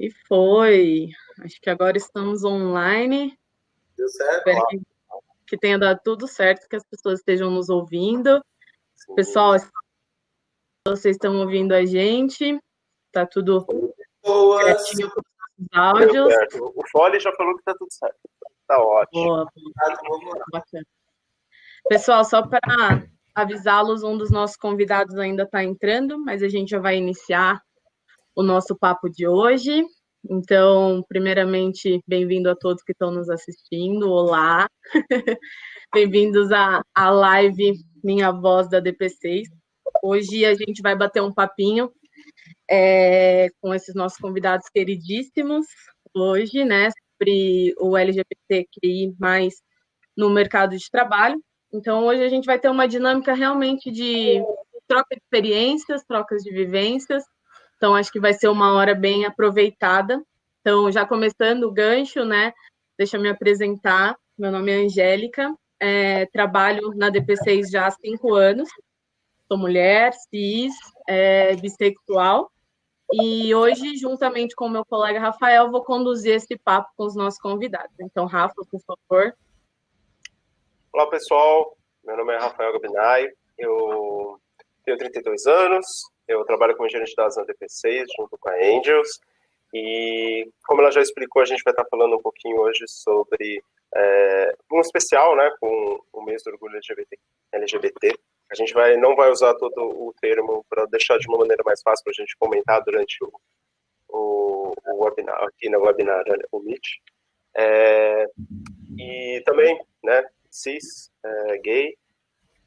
E foi. Acho que agora estamos online. Deu certo? Espero que tenha dado tudo certo, que as pessoas estejam nos ouvindo. Sim. Pessoal, vocês estão ouvindo a gente? Tá tudo Boas. certinho com os áudios? O Fole já falou que tá tudo certo. Tá ótimo. Boa, bacana. Pessoal, só para avisá-los, um dos nossos convidados ainda está entrando, mas a gente já vai iniciar o nosso papo de hoje. Então, primeiramente, bem-vindo a todos que estão nos assistindo. Olá! Bem-vindos à live Minha Voz da DP6. Hoje a gente vai bater um papinho com esses nossos convidados queridíssimos hoje, né, sobre o LGBTQI+, no mercado de trabalho. Então, hoje a gente vai ter uma dinâmica realmente de troca de experiências, trocas de vivências. Então, acho que vai ser uma hora bem aproveitada. Então, já começando o gancho, né? Deixa eu me apresentar. Meu nome é Angélica, trabalho na DP6 já há 5 anos. Sou mulher, cis, bissexual. E hoje, juntamente com o meu colega Rafael, vou conduzir esse papo com os nossos convidados. Então, Rafa, por favor. Olá, pessoal. Meu nome é Rafael Gabinay. Eu tenho 32 anos. Eu trabalho como gerente de dados na DP6, junto com a Angels. E, como ela já explicou, a gente vai estar falando um pouquinho hoje sobre um especial, né, com o mês do orgulho LGBT. A gente não vai usar todo o termo para deixar de uma maneira mais fácil para a gente comentar durante o webinar, aqui no webinar, o Meet. E também, né, cis, gay.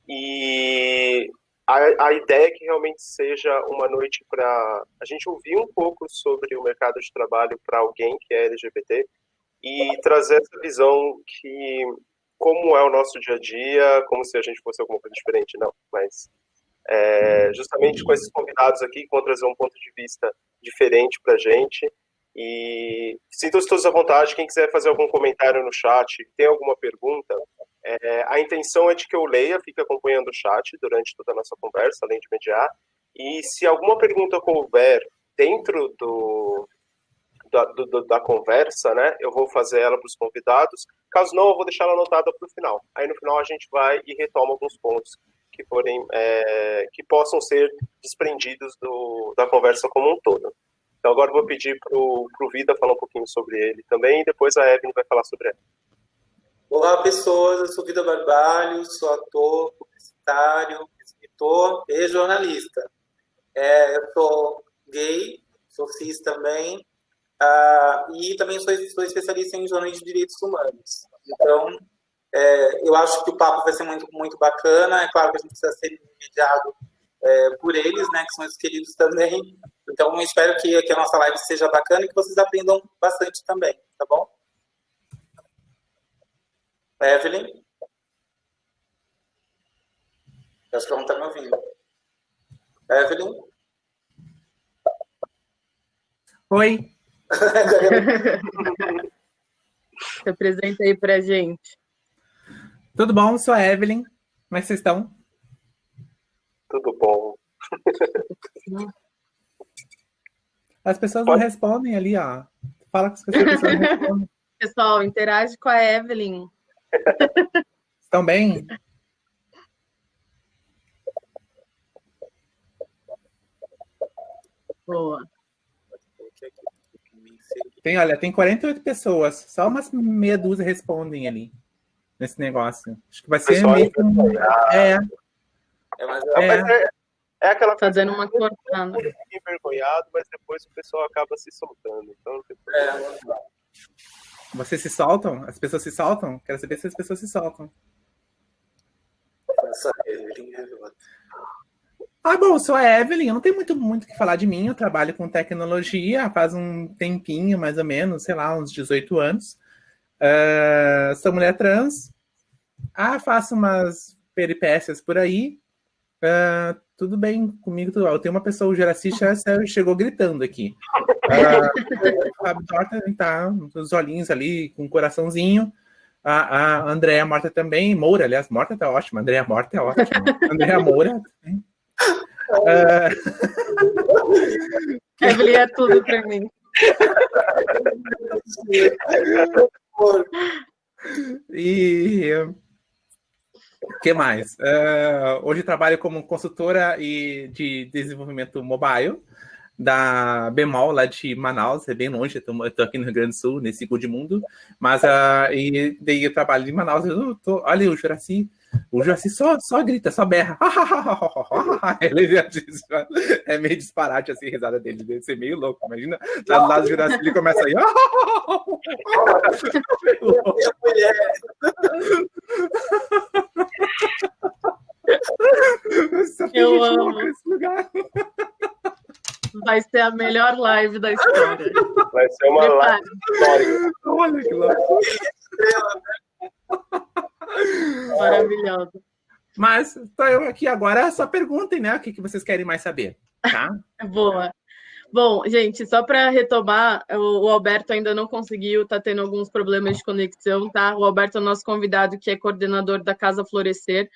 E a ideia é que realmente seja uma noite para a gente ouvir um pouco sobre o mercado de trabalho para alguém que é LGBT e trazer essa visão que, como é o nosso dia a dia, como se a gente fosse alguma coisa diferente, não, mas justamente com esses convidados aqui, vão trazer um ponto de vista diferente para a gente. E sintam-se todos à vontade, quem quiser fazer algum comentário no chat, tem alguma pergunta, a intenção é de que eu leia, fique acompanhando o chat durante toda a nossa conversa, além de mediar, e se alguma pergunta couber dentro da conversa, né, eu vou fazer ela para os convidados, caso não, eu vou deixar ela anotada para o final. Aí no final a gente vai e retoma alguns pontos que possam ser desprendidos da conversa como um todo. Então agora eu vou pedir para o Vida falar um pouquinho sobre ele também, e depois a Evelyn vai falar sobre ele. Olá, pessoas. Eu sou Vida Barbalho, sou ator, publicitário, escritor e jornalista. Eu sou gay, sou cis também, e também sou especialista em jornalismo de direitos humanos. Então, eu acho que o papo vai ser muito, muito bacana. É claro que a gente precisa ser mediado por eles, né, que são os queridos também. Então, eu espero que a nossa live seja bacana e que vocês aprendam bastante também, tá bom? Evelyn? Acho que ela não está me ouvindo. Evelyn? Oi. Se apresenta aí pra gente. Tudo bom? Sou a Evelyn. Como é que vocês estão? Tudo bom. As pessoas não respondem ali, ó. Fala com as pessoas não respondem. Pessoal, interage com a Evelyn. Estão bem? Boa. Tem 48 pessoas. Só umas meia dúzia respondem ali. Nesse negócio. Acho que vai ser meio que É aquela coisa fazendo uma cortada. envergonhado, mas depois o pessoal acaba se soltando. Então, Vocês se soltam? As pessoas se soltam? Quero saber se as pessoas se soltam. Bom, sou a Evelyn. Eu não tenho muito o que falar de mim. Eu trabalho com tecnologia faz um tempinho, mais ou menos, sei lá, uns 18 anos. Sou mulher trans. Faço umas peripécias por aí. Tudo bem comigo, tudo bem. Eu tenho uma pessoa, o Juraci chegou gritando aqui. O Fábio Torta tá os olhinhos ali, com um coraçãozinho. A Andréa Morta também. Moura, aliás, Morta tá ótima. Andréa Morta é ótima. Andréa Moura. Evelyn é tudo pra mim. E o que mais? Hoje trabalho como consultora de desenvolvimento mobile da Bemol, lá de Manaus, é bem longe, eu tô aqui no Rio Grande do Sul, nesse Good Mundo, mas e daí eu trabalho em Manaus, olha o Juraci só grita, só berra, ele já diz, é meio disparate assim, a risada dele, deve ser meio louco, imagina, tá do lado do Juraci, ele começa aí, eu amo esse lugar. Vai ser a melhor live da história. Vai ser uma live histórica. Olha que louco. Maravilhoso. Mas estou eu aqui agora, só perguntem, né? O que vocês querem mais saber, tá? Boa. Bom, gente, só para retomar, o Alberto ainda não conseguiu, tá tendo alguns problemas de conexão, tá? O Alberto é o nosso convidado, que é coordenador da Casa Florescer,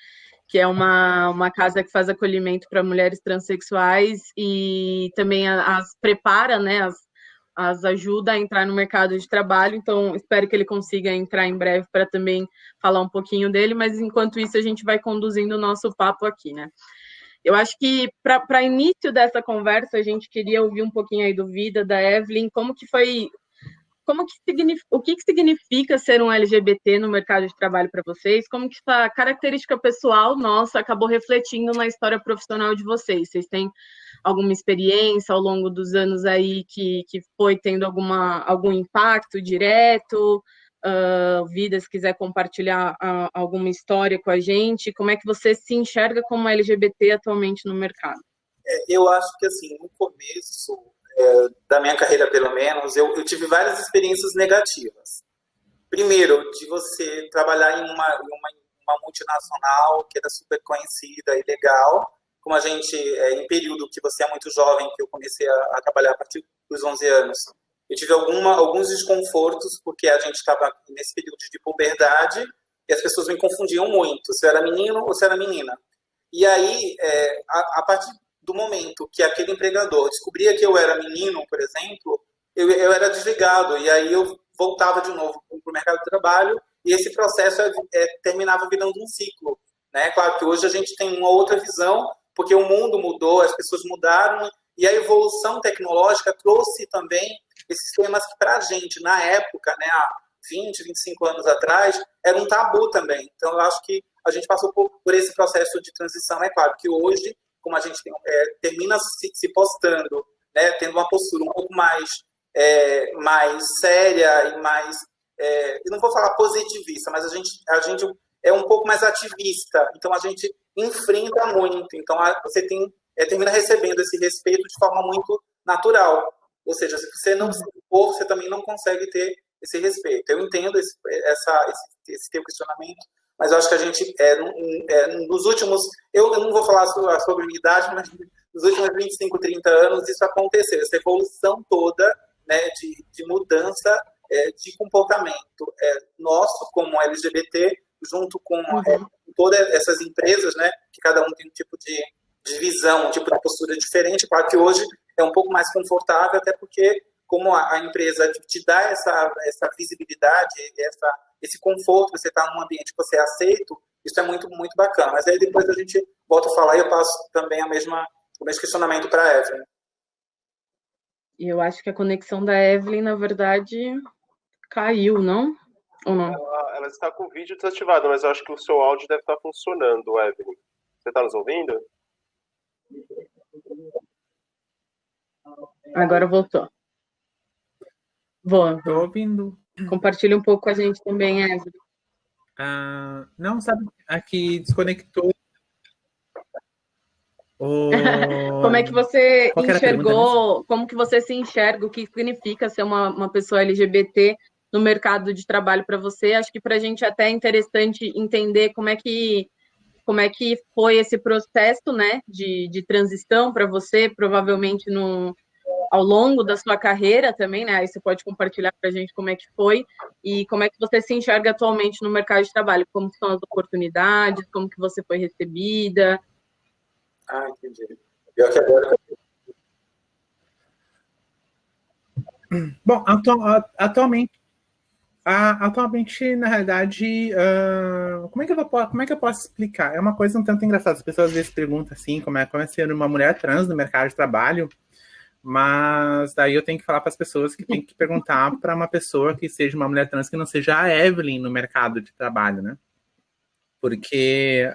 que é uma casa que faz acolhimento para mulheres transexuais e também as prepara, né, as ajuda a entrar no mercado de trabalho. Então, espero que ele consiga entrar em breve para também falar um pouquinho dele, mas enquanto isso a gente vai conduzindo o nosso papo aqui, né? Eu acho que para início dessa conversa a gente queria ouvir um pouquinho aí do vida da Evelyn, o que significa ser um LGBT no mercado de trabalho para vocês? Como que essa característica pessoal nossa acabou refletindo na história profissional de vocês? Vocês têm alguma experiência ao longo dos anos aí que foi tendo algum impacto direto? Vida, se quiser compartilhar alguma história com a gente, como é que você se enxerga como LGBT atualmente no mercado? Eu acho que, assim, no começo da minha carreira, pelo menos, eu tive várias experiências negativas. Primeiro, de você trabalhar em uma multinacional que era super conhecida e legal, como a gente, em período que você é muito jovem, que eu comecei a trabalhar a partir dos 11 anos, eu tive alguns desconfortos, porque a gente estava nesse período de puberdade e as pessoas me confundiam muito, se eu era menino ou se eu era menina. E aí, a partir do momento que aquele empregador descobria que eu era menino, por exemplo, eu era desligado, e aí eu voltava de novo para o mercado de trabalho, e esse processo terminava virando um ciclo, né? Claro que hoje a gente tem uma outra visão, porque o mundo mudou, as pessoas mudaram, e a evolução tecnológica trouxe também esses temas que, para a gente, na época, né, há 20, 25 anos atrás, era um tabu também. Então, eu acho que a gente passou por esse processo de transição. É claro que hoje, como a gente termina se postando, né, tendo uma postura um pouco mais séria e mais, eu não vou falar positivista, mas a gente é um pouco mais ativista, então a gente enfrenta muito, então você termina recebendo esse respeito de forma muito natural, ou seja, se você não se impor, você também não consegue ter esse respeito. Eu entendo esse teu questionamento, mas eu acho que a gente, nos últimos, eu não vou falar sobre minha idade, mas nos últimos 25, 30 anos isso aconteceu, essa evolução toda, né, de mudança de comportamento nosso como LGBT, junto com todas essas empresas, né, que cada um tem um tipo de visão, um tipo de postura diferente. Claro que hoje é um pouco mais confortável, até porque como a empresa te dá essa visibilidade, esse conforto, você está num ambiente que você é aceito, isso é muito, muito bacana. Mas aí depois a gente volta a falar e eu passo também o mesmo questionamento para a Evelyn. Eu acho que a conexão da Evelyn, na verdade, caiu, não? Ou não? Ela está com o vídeo desativado, mas eu acho que o seu áudio deve estar funcionando, Evelyn. Você está nos ouvindo? Agora voltou. Boa. Estou ouvindo. Compartilha um pouco com a gente também, Evelyn. Não, sabe, aqui desconectou. Como é que você enxergou, como que você se enxerga, o que significa ser uma pessoa LGBT no mercado de trabalho para você? Acho que para a gente até é interessante entender como é que foi esse processo, né, de transição para você, provavelmente ao longo da sua carreira também, né? Aí você pode compartilhar para a gente como é que foi e como é que você se enxerga atualmente no mercado de trabalho, como são as oportunidades, como que você foi recebida. Entendi. Pior que agora... Bom, atualmente, na realidade, como é que eu posso explicar? É uma coisa um tanto engraçada. As pessoas às vezes perguntam assim, como é ser uma mulher trans no mercado de trabalho, mas daí eu tenho que falar para as pessoas que tem que perguntar para uma pessoa que seja uma mulher trans que não seja a Evelyn no mercado de trabalho, né? Porque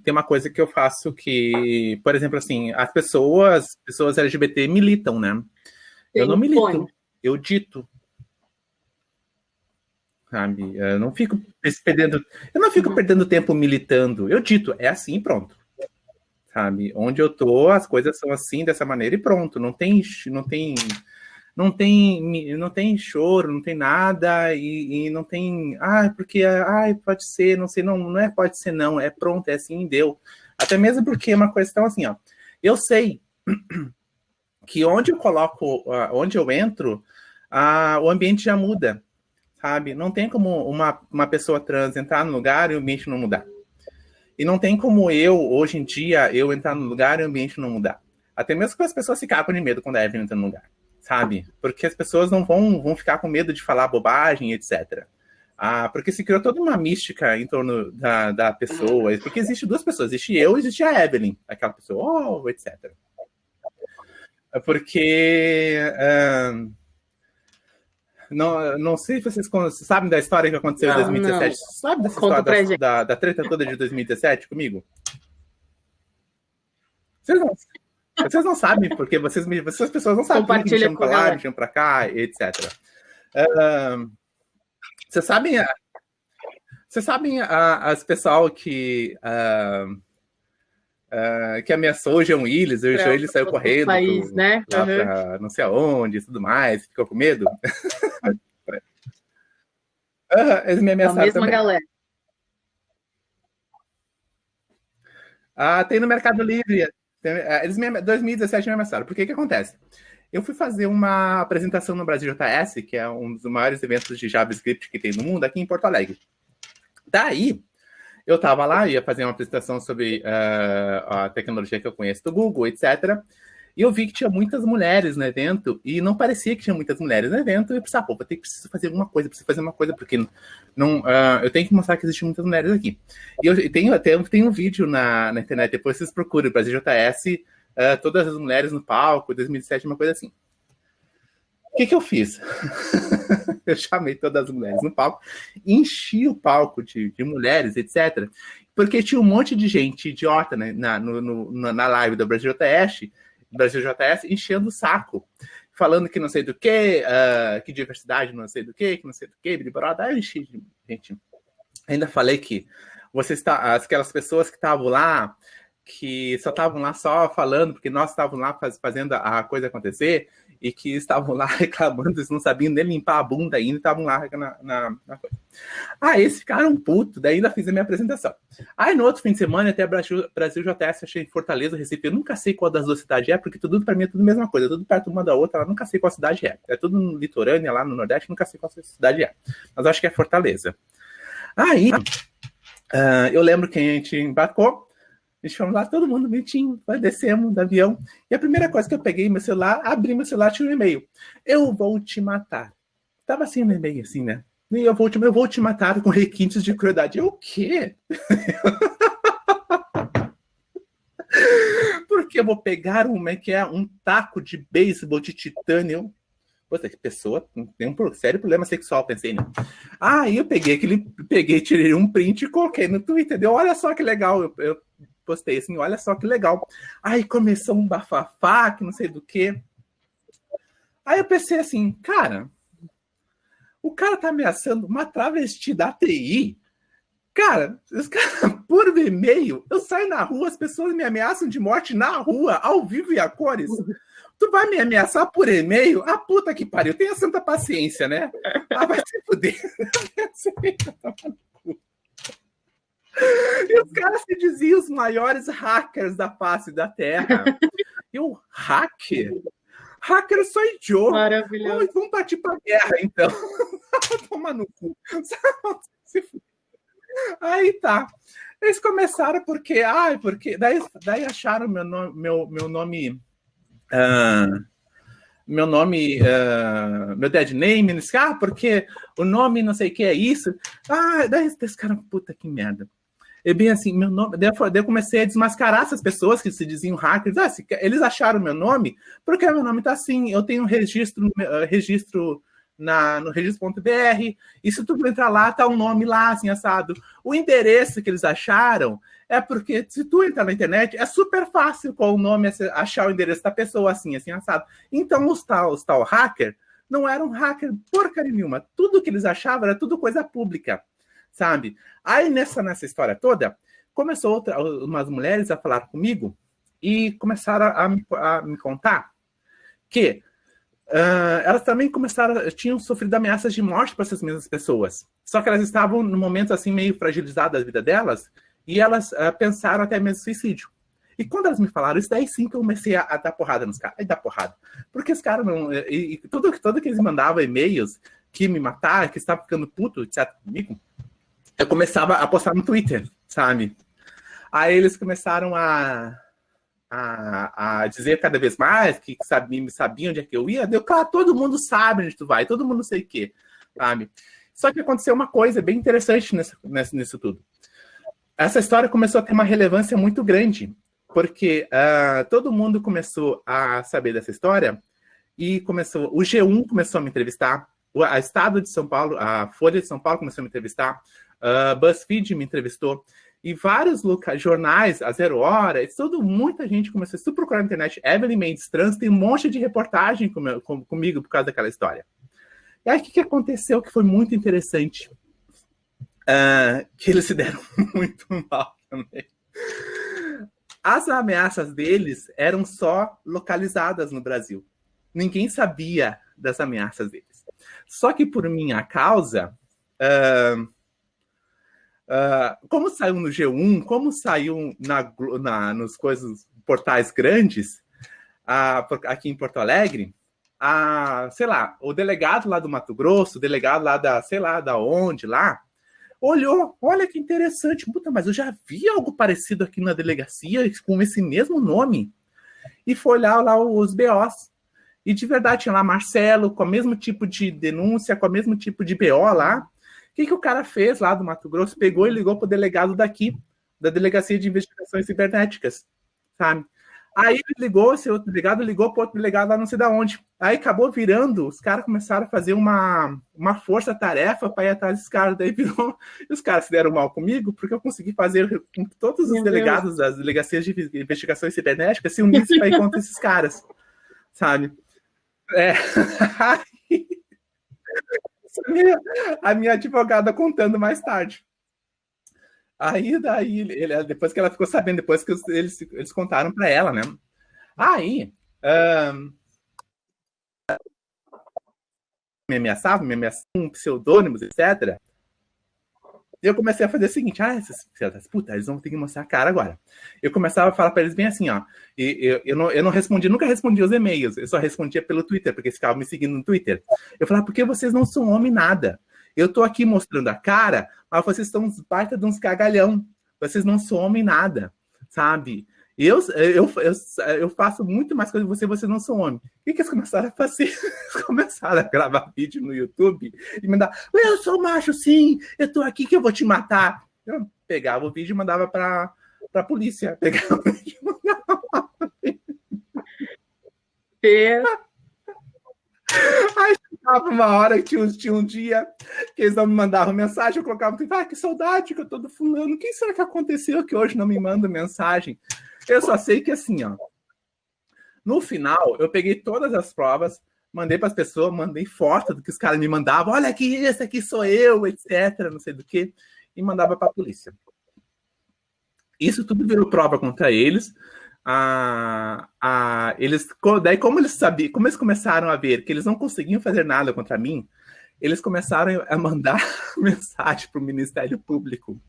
tem uma coisa que eu faço que, por exemplo, assim, as pessoas LGBT militam, né? Eu não milito, eu dito. Sabe? Eu não fico perdendo tempo militando. Eu dito, é assim, pronto. Sabe? Onde eu tô, as coisas são assim, dessa maneira e pronto. Não tem choro, não tem nada e não tem, porque, pode ser, não sei, não é pode ser não, é pronto, é assim, deu. Até mesmo porque é uma questão assim, ó. Eu sei que onde eu coloco, onde eu entro, o ambiente já muda, sabe? Não tem como uma pessoa trans entrar no lugar e o ambiente não mudar. E não tem como hoje em dia, eu entrar no lugar e o ambiente não mudar. Até mesmo que as pessoas ficam de medo quando a Evelyn entra no lugar, sabe? Porque as pessoas não vão ficar com medo de falar bobagem, etc. Porque se criou toda uma mística em torno da pessoa. Porque existe duas pessoas, existe eu e existe a Evelyn, aquela pessoa, etc. Porque... não sei se vocês sabem da história que aconteceu em 2017. Não. Sabe dessa história da treta toda de 2017 comigo? Vocês não sabem, porque vocês pessoas não sabem que me chamam pra lá, me chamam pra cá, etc. Vocês sabem as pessoal que ameaçou o João Willis, o João Willis saiu correndo país, né? Lá pra não sei aonde e tudo mais, ficou com medo. Eles me ameaçaram a mesma também. Galera. Tem no Mercado Livre. Eles 2017 me ameaçaram. Por que acontece? Eu fui fazer uma apresentação no Brasil JS, que é um dos maiores eventos de JavaScript que tem no mundo, aqui em Porto Alegre. Daí, eu estava lá, ia fazer uma apresentação sobre a tecnologia que eu conheço do Google, etc. E eu vi que tinha muitas mulheres no evento, e não parecia que tinha muitas mulheres no evento, e eu pensei, preciso fazer alguma coisa, porque eu tenho que mostrar que existem muitas mulheres aqui. E eu tenho um vídeo na internet, depois vocês procuram, Brasil JS, todas as mulheres no palco, 2007, uma coisa assim. O que eu fiz? Eu chamei todas as mulheres no palco, enchi o palco de mulheres, etc. Porque tinha um monte de gente idiota, né, na live do Brasil JS, enchendo o saco, falando que não sei do que diversidade não sei do que não sei do que, daí eu enchi, gente. Ainda falei que aquelas pessoas que estavam lá, que só estavam lá só falando, porque nós estávamos lá fazendo a coisa acontecer, e que estavam lá reclamando, eles não sabiam nem limpar a bunda ainda, estavam lá na coisa. Eles ficaram putos, daí ainda fiz a minha apresentação. No outro fim de semana, até Brasil JS, achei em Fortaleza, Recife, eu nunca sei qual das duas cidades é, porque tudo para mim é tudo a mesma coisa, tudo perto uma da outra, eu nunca sei qual cidade é. É tudo no litorâneo, lá no Nordeste, nunca sei qual cidade é. Mas acho que é Fortaleza. Eu lembro que a gente embarcou, a gente fomos lá, todo mundo bonitinho, descemos do avião. E a primeira coisa que eu peguei meu celular, abri meu celular, tinha um e-mail. Eu vou te matar. Tava assim no e-mail, assim, né? E eu vou te matar com requintes de crueldade. Eu, o quê? Porque eu vou pegar um taco de beisebol de titânio. Poxa, que pessoa tem um sério problema sexual, pensei, né? Aí eu tirei um print e coloquei no Twitter. Deu, olha só que legal. Eu postei assim, olha só que legal. Aí começou um bafafá, que não sei do que. Aí eu pensei assim, cara, o cara tá ameaçando uma travesti da TI. Cara, por e-mail, eu saio na rua, as pessoas me ameaçam de morte na rua, ao vivo e a cores. Tu vai me ameaçar por e-mail? Puta que pariu, tenha santa paciência, né? Vai se fuder. E os caras se diziam os maiores hackers da face da Terra. Eu, hacker? Hacker sou idiota. Maravilhoso. Vamos partir pra guerra, então. Toma no cu. Aí tá. Eles começaram porque daí acharam meu nome meu nome, meu dead name, eles, porque o nome não sei o que é isso. Daí esse cara, puta que merda. E bem assim, meu nome, daí eu comecei a desmascarar essas pessoas que se diziam hackers. Eles acharam meu nome, porque meu nome tá assim, eu tenho um registro no registro.br, e se tu entrar lá, tá um nome lá, assim, assado. O endereço que eles acharam é porque, se tu entrar na internet, é super fácil com o nome, achar o endereço da pessoa, assim, assado. Então, os tal hacker não eram hacker porcaria nenhuma. Tudo que eles achavam era tudo coisa pública, sabe? Aí, nessa história toda, começou umas mulheres a falar comigo e começaram a me contar que elas também tinham sofrido ameaças de morte para essas mesmas pessoas. Só que elas estavam num momento assim meio fragilizado da vida delas e elas pensaram até mesmo suicídio. E quando elas me falaram isso, daí sim que eu comecei a dar porrada nos caras. Aí dar porrada. Porque os caras não... E tudo que eles mandavam e-mails que me mataram, que estavam ficando puto, etc. comigo, eu começava a postar no Twitter, sabe? Aí eles começaram a dizer cada vez mais que sabiam onde é que eu ia. Claro, todo mundo sabe onde tu vai, todo mundo sei o quê, sabe? Só que aconteceu uma coisa bem interessante nisso tudo. Essa história começou a ter uma relevância muito grande, porque todo mundo começou a saber dessa história e o G1 começou a me entrevistar, a Estado de São Paulo, a Folha de São Paulo começou a me entrevistar, a BuzzFeed me entrevistou, e vários jornais, a Zero Hora, muita gente começou. Se tu procurar na internet, Evelyn Mendes Trans, tem um monte de reportagem comigo por causa daquela história. E aí, o que aconteceu que foi muito interessante? Que eles se deram muito mal também. As ameaças deles eram só localizadas no Brasil. Ninguém sabia das ameaças deles. Só que por minha causa... como saiu no G1, como saiu nos portais grandes, aqui em Porto Alegre, sei lá, o delegado lá do Mato Grosso, o delegado lá sei lá da onde, lá, olhou, olha que interessante, puta, mas eu já vi algo parecido aqui na delegacia com esse mesmo nome, e foi olhar lá os BOs, e de verdade tinha lá Marcelo, com o mesmo tipo de denúncia, com o mesmo tipo de BO lá. O que o cara fez lá do Mato Grosso? Pegou e ligou para o delegado daqui, da Delegacia de Investigações Cibernéticas, sabe? Aí ele ligou, esse outro delegado ligou para outro delegado lá não sei de onde. Aí acabou virando, os caras começaram a fazer uma força-tarefa para ir atrás dos caras. Daí virou, e os caras se deram mal comigo, porque eu consegui fazer com que todos os delegados das Delegacias de Investigações Cibernéticas se unissem para ir contra esses caras, sabe? A minha advogada contando mais tarde. Aí, depois que ela ficou sabendo, depois que eles contaram para ela, né? Aí, me ameaçavam com pseudônimos, etc. E eu comecei a fazer o seguinte, puta, eles vão ter que mostrar a cara agora. Eu começava a falar para eles bem assim, ó, e eu não respondia, nunca respondia os e-mails, eu só respondia pelo Twitter, porque eles ficavam me seguindo no Twitter. Eu falava, porque vocês não são homem nada. Eu tô aqui mostrando a cara, mas vocês estão uns baita de uns cagalhão. Vocês não são homem nada, sabe? Eu faço muito mais coisa que vocês não são homem. O que eles começaram a fazer? Eles começaram a gravar vídeo no YouTube e mandar, eu sou macho, sim, eu tô aqui que eu vou te matar. Eu pegava o vídeo e mandava pra polícia. Pegava o vídeo e mandava Aí chegava uma hora que tinha um dia que eles não me mandavam mensagem, eu colocava que saudade que eu tô do fulano. O que será que aconteceu que hoje não me manda mensagem? Eu só sei que assim, ó, no final, eu peguei todas as provas, mandei para as pessoas, mandei foto do que os caras me mandavam, olha aqui, esse aqui sou eu, etc, não sei do que, e mandava para a polícia. Isso tudo virou prova contra eles. Daí, como eles começaram a ver que eles não conseguiam fazer nada contra mim, eles começaram a mandar mensagem para o Ministério Público.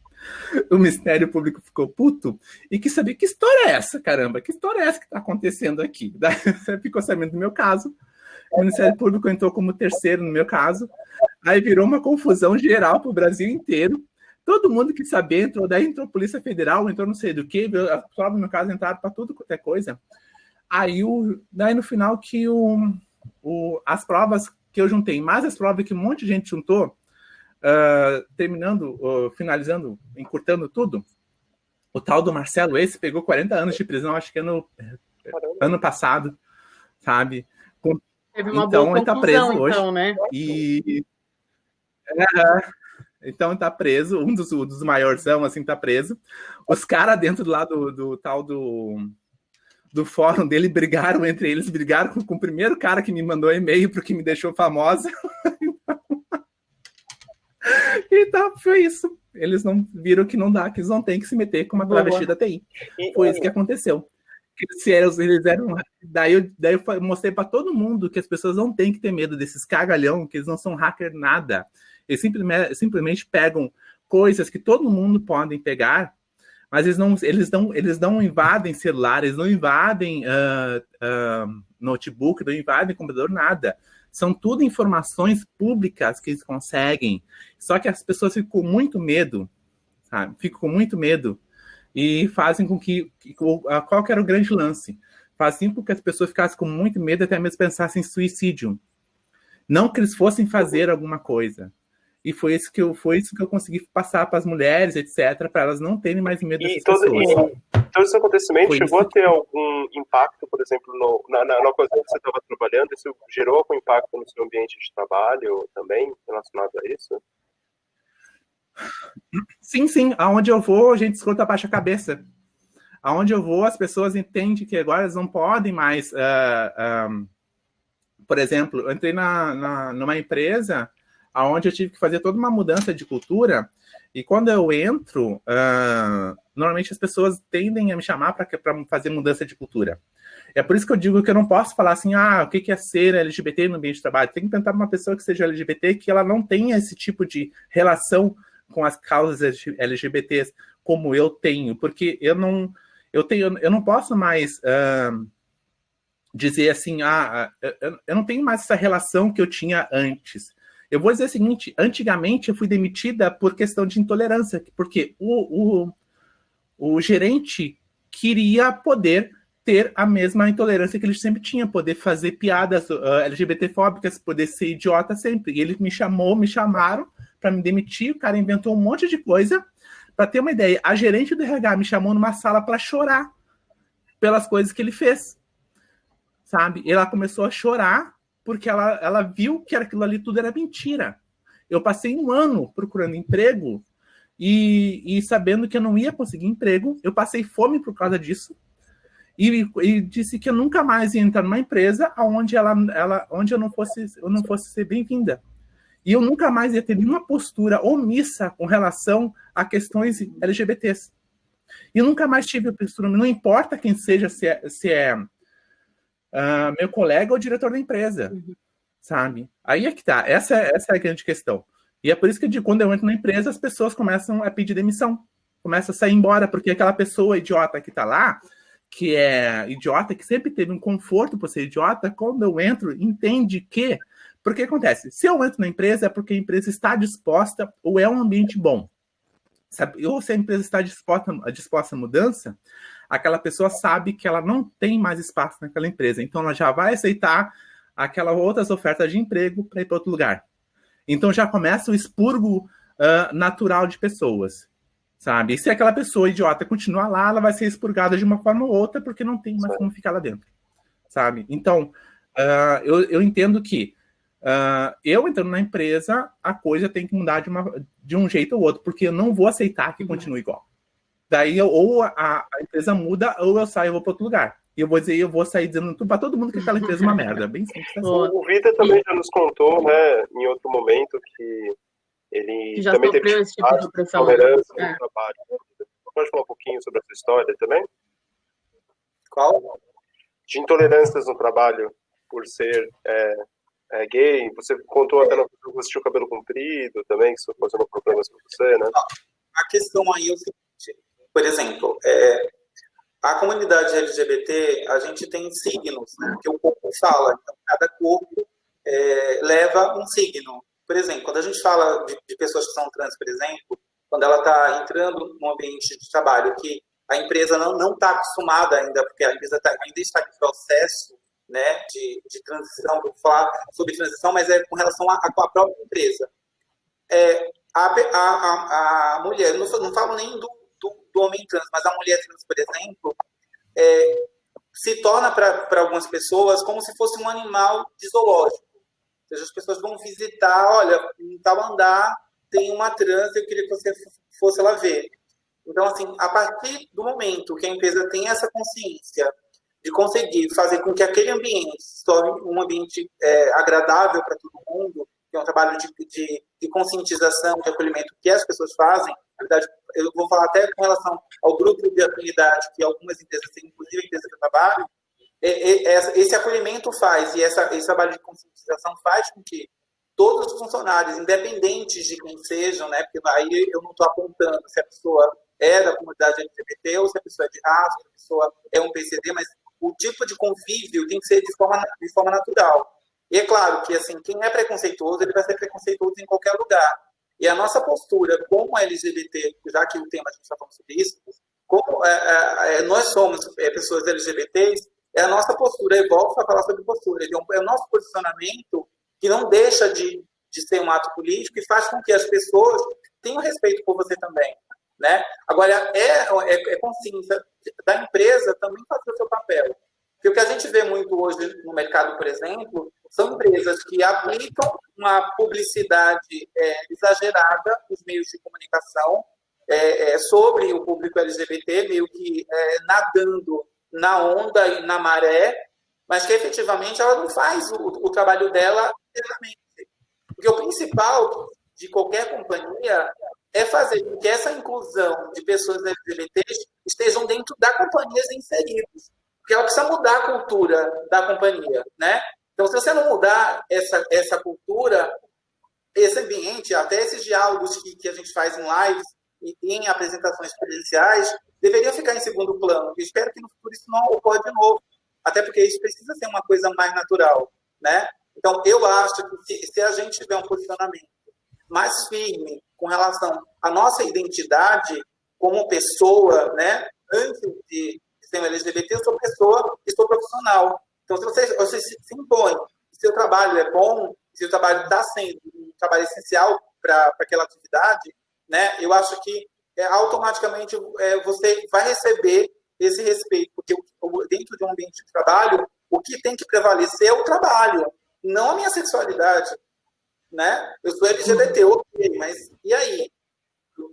O Ministério Público ficou puto e quis saber que história é essa, caramba, que história é essa que está acontecendo aqui? Daí você ficou sabendo do meu caso, o Ministério Público entrou como terceiro no meu caso, aí virou uma confusão geral para o Brasil inteiro. Todo mundo quis saber, daí entrou a Polícia Federal, entrou não sei do que, só no meu caso entraram para tudo quanto é coisa. Daí no final que as provas que eu juntei, mais as provas que um monte de gente juntou, finalizando, encurtando tudo, o tal do Marcelo, esse pegou 40 anos de prisão, acho que ano passado, sabe? Teve uma então, boa ele tá preso conclusão, hoje. então, né? Então tá preso, um dos maiorzão, assim, tá preso. Os caras dentro lá do tal do fórum dele brigaram entre eles, brigaram com o primeiro cara que me mandou e-mail porque me deixou famosa. Então, foi isso. Eles não viram que não dá, que eles não têm que se meter com uma travesti da TI. Foi isso que aconteceu. Daí eu mostrei para todo mundo que as pessoas não têm que ter medo desses cagalhão, que eles não são hacker nada. Eles simplesmente pegam coisas que todo mundo pode pegar, mas eles não invadem celular, eles não invadem notebook, não invadem computador, nada. São tudo informações públicas que eles conseguem. Só que as pessoas ficam com muito medo, sabe? Ficam com muito medo e fazem com que qual que era o grande lance? Faziam com que as pessoas ficassem com muito medo, até mesmo pensassem em suicídio. Não que eles fossem fazer alguma coisa. E foi isso que eu consegui passar para as mulheres, etc., para elas não terem mais medo dessas pessoas. Todo esse acontecimento chegou a ter algum impacto, por exemplo, na ocasião que você estava trabalhando? Isso gerou algum impacto no seu ambiente de trabalho também, relacionado a isso? Sim. Aonde eu vou, a gente escuta a baixa cabeça. Aonde eu vou, as pessoas entendem que agora elas não podem mais... por exemplo, eu entrei numa empresa onde eu tive que fazer toda uma mudança de cultura, e quando eu entro, normalmente as pessoas tendem a me chamar para fazer mudança de cultura. É por isso que eu digo que eu não posso falar assim, o que é ser LGBT no ambiente de trabalho. Tem que tentar uma pessoa que seja LGBT, que ela não tenha esse tipo de relação com as causas LGBTs como eu tenho, porque eu não posso mais dizer assim, eu não tenho mais essa relação que eu tinha antes. Eu vou dizer o seguinte, antigamente eu fui demitida por questão de intolerância, porque o gerente queria poder ter a mesma intolerância que ele sempre tinha, poder fazer piadas LGBT-fóbicas, poder ser idiota sempre. E ele me chamaram para me demitir, o cara inventou um monte de coisa. Para ter uma ideia, a gerente do RH me chamou numa sala para chorar pelas coisas que ele fez, sabe? E ela começou a chorar porque ela viu que aquilo ali tudo era mentira. Eu passei um ano procurando emprego e sabendo que eu não ia conseguir emprego, eu passei fome por causa disso e disse que eu nunca mais ia entrar numa empresa onde eu não fosse ser bem-vinda. E eu nunca mais ia ter nenhuma postura omissa com relação a questões LGBTs. E eu nunca mais tive a postura, não importa quem seja, se é meu colega ou diretor da empresa, sabe? Aí é que tá, essa é a grande questão. E é por isso que quando eu entro na empresa, as pessoas começam a pedir demissão, começam a sair embora, porque aquela pessoa idiota que tá lá, que é idiota, que sempre teve um conforto por ser idiota, quando eu entro, entende que... Porque acontece, se eu entro na empresa, é porque a empresa está disposta, ou é um ambiente bom, sabe? Ou se a empresa está disposta à mudança, aquela pessoa sabe que ela não tem mais espaço naquela empresa. Então, ela já vai aceitar aquelas outras ofertas de emprego para ir para outro lugar. Então, já começa o expurgo natural de pessoas, sabe? E se aquela pessoa idiota continuar lá, ela vai ser expurgada de uma forma ou outra, porque não tem mais como ficar lá dentro, sabe? Então, eu entendo que eu entrando na empresa, a coisa tem que mudar de um jeito ou outro, porque eu não vou aceitar que continue igual. Daí, ou a empresa muda, ou eu saio e vou para outro lugar. E eu vou sair dizendo para todo mundo que aquela empresa é uma merda. Bem simples. Assim. O Vitor também já nos contou, né, em outro momento, que ele já também teve esse tipo de opressão. Tolerância no trabalho. Pode falar um pouquinho sobre essa história também? Qual? De intolerâncias no trabalho, por ser gay. Você contou até que você tinha o cabelo comprido também, que isso causou problemas para você, né? A questão aí é o seguinte, por exemplo, a comunidade LGBT, a gente tem signos, né, que o corpo fala, então cada corpo leva um signo. Por exemplo, quando a gente fala de pessoas que são trans, por exemplo, quando ela está entrando num ambiente de trabalho que a empresa não está acostumada ainda, porque a empresa ainda está em processo né, de transição, vou falar sobre transição, mas é com relação à própria empresa. A mulher, não falo nem do homem trans, mas a mulher trans, por exemplo, se torna para algumas pessoas como se fosse um animal de zoológico. Ou seja, as pessoas vão visitar, olha, em tal andar tem uma trans, eu queria que você fosse lá ver. Então, assim, a partir do momento que a empresa tem essa consciência de conseguir fazer com que aquele ambiente se torne um ambiente agradável para todo mundo, que é um trabalho de conscientização, de acolhimento que as pessoas fazem. Na verdade, eu vou falar até com relação ao grupo de afinidade que algumas empresas têm, inclusive a empresa que eu trabalho, esse acolhimento faz, e esse trabalho de conscientização faz com que todos os funcionários, independentes de quem sejam, né, porque aí eu não estou apontando se a pessoa é da comunidade LGBT ou se a pessoa é de raça, se a pessoa é um PCD, mas o tipo de convívio tem que ser de forma natural. E é claro que, assim, quem é preconceituoso, ele vai ser preconceituoso em qualquer lugar. E a nossa postura como LGBT, já que o tema a gente está falando sobre isso, como nós somos pessoas LGBTs, a nossa postura, eu volto a falar sobre postura, é o nosso posicionamento que não deixa de ser um ato político e faz com que as pessoas tenham respeito por você também. Né? Agora, é consciência da empresa também fazer o seu papel. Porque o que a gente vê muito hoje no mercado, por exemplo, são empresas que aplicam uma publicidade exagerada nos meios de comunicação sobre o público LGBT, meio que nadando na onda e na maré, mas que efetivamente ela não faz o trabalho dela inteiramente. Porque o principal de qualquer companhia é fazer com que essa inclusão de pessoas LGBTs estejam dentro da companhia inseridos. Porque ela precisa mudar a cultura da companhia, né? Então, se você não mudar essa cultura, esse ambiente, até esses diálogos que a gente faz em lives e em apresentações presenciais, deveriam ficar em segundo plano. Eu espero que no futuro isso não ocorra de novo. Até porque isso precisa ser uma coisa mais natural, né? Então, eu acho que se a gente tiver um posicionamento mais firme com relação à nossa identidade como pessoa, né? Antes de ser um LGBT, eu sou pessoa e sou profissional. Então, se você se impõe, se o seu trabalho é bom, se o trabalho está sendo um trabalho essencial para aquela atividade, né? Eu acho que automaticamente você vai receber esse respeito, porque dentro de um ambiente de trabalho, o que tem que prevalecer é o trabalho, não a minha sexualidade, né? Eu sou LGBT, ok, mas e aí?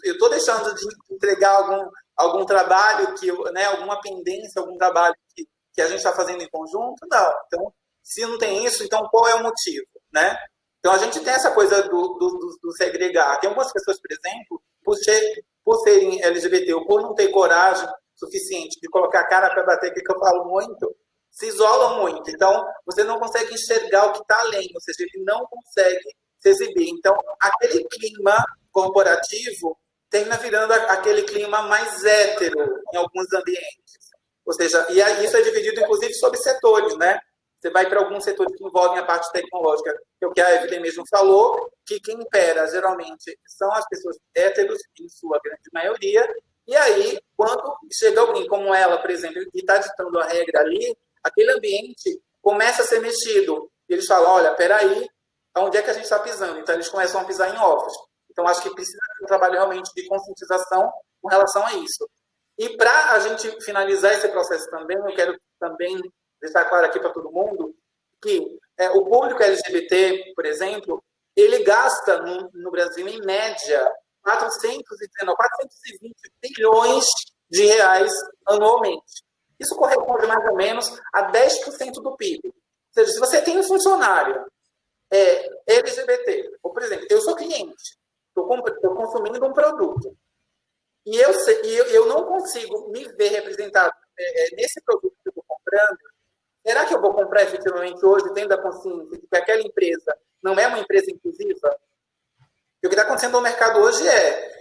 Eu estou deixando de entregar algum trabalho, né, alguma pendência, algum trabalho que a gente está fazendo em conjunto? Não. Então, se não tem isso, então qual é o motivo, né? Então, a gente tem essa coisa do segregar. Tem algumas pessoas, por exemplo, por serem LGBT ou por não ter coragem suficiente de colocar a cara para bater, que eu falo muito, se isolam muito. Então, você não consegue enxergar o que está além, ou seja, ele não consegue se exibir. Então, aquele clima corporativo termina virando aquele clima mais hétero em alguns ambientes. Ou seja, e isso é dividido, inclusive, sobre setores, né? Você vai para alguns setores que envolvem a parte tecnológica, que é o que a Evelyn mesmo falou, que quem impera, geralmente, são as pessoas héteros, em sua grande maioria, e aí, quando chega alguém como ela, por exemplo, e está ditando a regra ali, aquele ambiente começa a ser mexido. E eles falam, olha, peraí, onde é que a gente está pisando? Então, eles começam a pisar em ovos. Então, acho que precisa de um trabalho realmente de conscientização com relação a isso. E para a gente finalizar esse processo também, eu quero também deixar claro aqui para todo mundo que o público LGBT, por exemplo, ele gasta no Brasil, em média, 420 bilhões de reais anualmente. Isso corresponde mais ou menos a 10% do PIB. Ou seja, se você tem um funcionário LGBT, ou, por exemplo, eu sou cliente, estou consumindo um produto, e eu não consigo me ver representado nesse produto que eu estou comprando, será que eu vou comprar efetivamente hoje, tendo a consciência de que aquela empresa não é uma empresa inclusiva? E o que está acontecendo no mercado hoje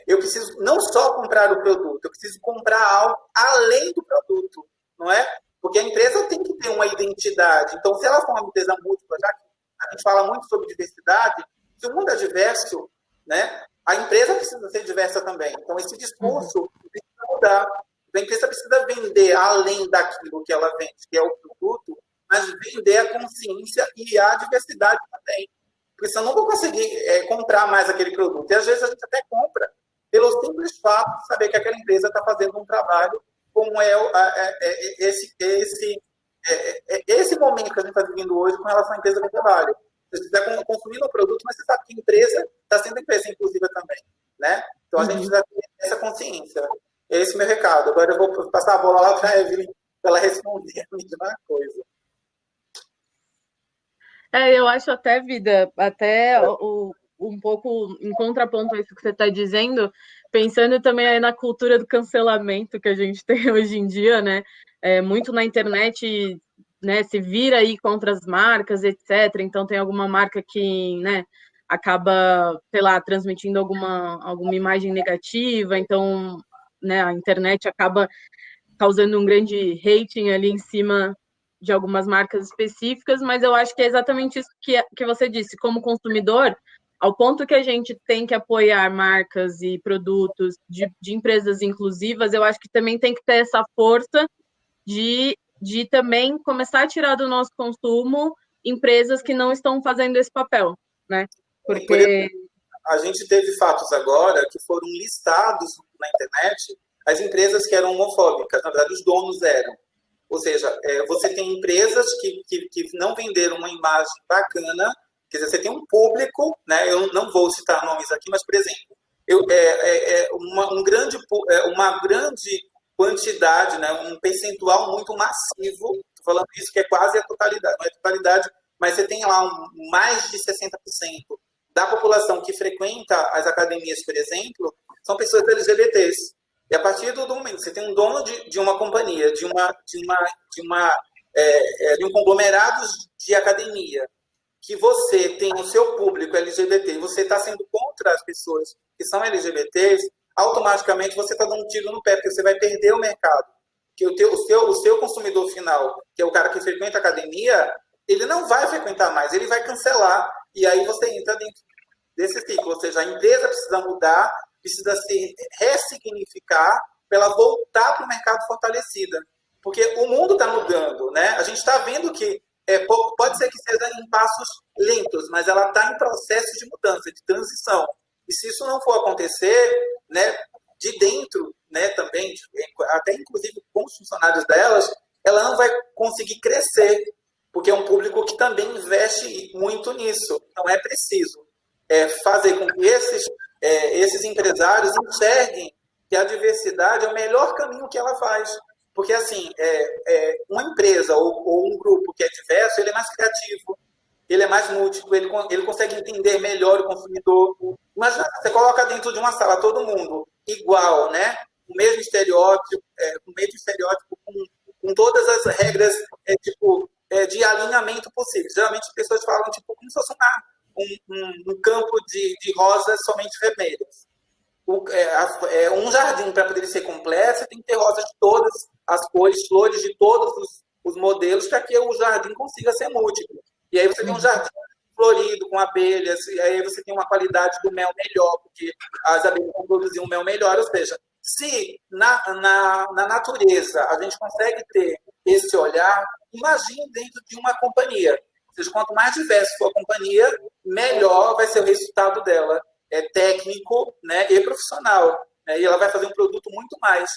eu preciso não só comprar o produto, eu preciso comprar algo além do produto, não é? Porque a empresa tem que ter uma identidade. Então, se ela for uma empresa múltipla, já que a gente fala muito sobre diversidade, se o mundo é diverso, né, a empresa precisa ser diversa também. Então, esse discurso precisa mudar. A empresa precisa vender além daquilo que ela vende, que é o produto, mas vender a consciência e a diversidade também. Porque senão eu não vou conseguir comprar mais aquele produto. E às vezes a gente até compra pelo simples fato de saber que aquela empresa está fazendo um trabalho como esse momento que a gente está vivendo hoje com relação à empresa de trabalho. Você está consumindo um produto, mas você sabe que a empresa está sendo empresa inclusiva também, né? Então a gente já tem essa consciência. Esse é o meu recado. Agora eu vou passar a bola lá para a Evelyn para ela responder a mesma coisa. Eu acho até, Vida, um pouco em contraponto a isso que você está dizendo, pensando também aí na cultura do cancelamento que a gente tem hoje em dia, né? Muito na internet, né, se vira aí contra as marcas, etc. Então tem alguma marca que, né, acaba, sei lá, transmitindo alguma imagem negativa, então, né, a internet acaba causando um grande rating ali em cima de algumas marcas específicas, mas eu acho que é exatamente isso que você disse, como consumidor, ao ponto que a gente tem que apoiar marcas e produtos de empresas inclusivas, eu acho que também tem que ter essa força de também começar a tirar do nosso consumo empresas que não estão fazendo esse papel, né? Porque a gente teve fatos agora que foram listados na internet as empresas que eram homofóbicas, na verdade os donos eram. Ou seja, você tem empresas que não venderam uma imagem bacana, quer dizer, você tem um público, né? Eu não vou citar nomes aqui, mas, por exemplo, uma grande quantidade, né? Um percentual muito massivo, estou falando isso que é quase a totalidade, não é a totalidade, mas você tem lá mais de 60% da população que frequenta as academias, por exemplo, são pessoas LGBTs. E a partir do momento que você tem um dono de uma companhia, de um conglomerado de academia, que você tem o seu público LGBT e você está sendo contra as pessoas que são LGBTs, automaticamente você está dando um tiro no pé, porque você vai perder o mercado. Porque o seu consumidor final, que é o cara que frequenta a academia, ele não vai frequentar mais, ele vai cancelar. E aí você entra dentro desse ciclo. Ou seja, a empresa precisa mudar, precisa se ressignificar para ela voltar para o mercado fortalecida. Porque o mundo está mudando, né? A gente está vendo que pode ser que seja em passos lentos, mas ela está em processo de mudança, de transição. E se isso não for acontecer, né, de dentro, né, também, até inclusive com os funcionários delas, ela não vai conseguir crescer, porque é um público que também investe muito nisso. Então é preciso fazer com que esses empresários enxerguem que a diversidade é o melhor caminho que ela faz. Porque, assim, uma empresa ou um grupo que é diverso, ele é mais criativo, ele é mais múltiplo, ele consegue entender melhor o consumidor. Imagina, você coloca dentro de uma sala todo mundo igual, né? O mesmo estereótipo, com todas as regras de alinhamento possível. Geralmente as pessoas falam como se fosse um campo de rosas somente vermelhas. Um jardim, para poder ser completo, você tem que ter rosas de todas as cores, flores de todos os modelos, para que o jardim consiga ser múltiplo. E aí você tem um jardim florido, com abelhas, e aí você tem uma qualidade do mel melhor, porque as abelhas vão produzir um mel melhor. Ou seja, se na natureza a gente consegue ter esse olhar, imagine dentro de uma companhia. Ou seja, quanto mais diversa for a companhia, melhor vai ser o resultado dela. Técnico, né, e profissional. Né, e ela vai fazer um produto muito mais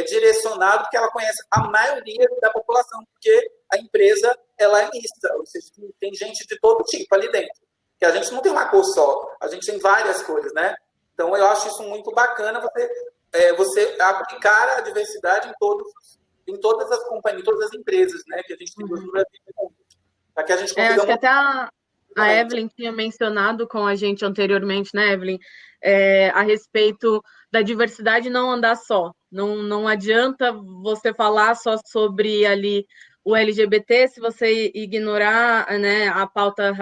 direcionado, porque ela conhece a maioria da população, porque a empresa ela é mista, ou seja, tem gente de todo tipo ali dentro. Que a gente não tem uma cor só, a gente tem várias cores, né? Então, eu acho isso muito bacana, você aplicar a diversidade em todas as companhias, em todas as empresas, né, que a gente tem no Brasil. Para que a gente consiga... Acho que até a Evelyn tinha mencionado com a gente anteriormente, né, Evelyn, a respeito da diversidade não andar só. Não adianta você falar só sobre ali o LGBT se você ignorar, né, a pauta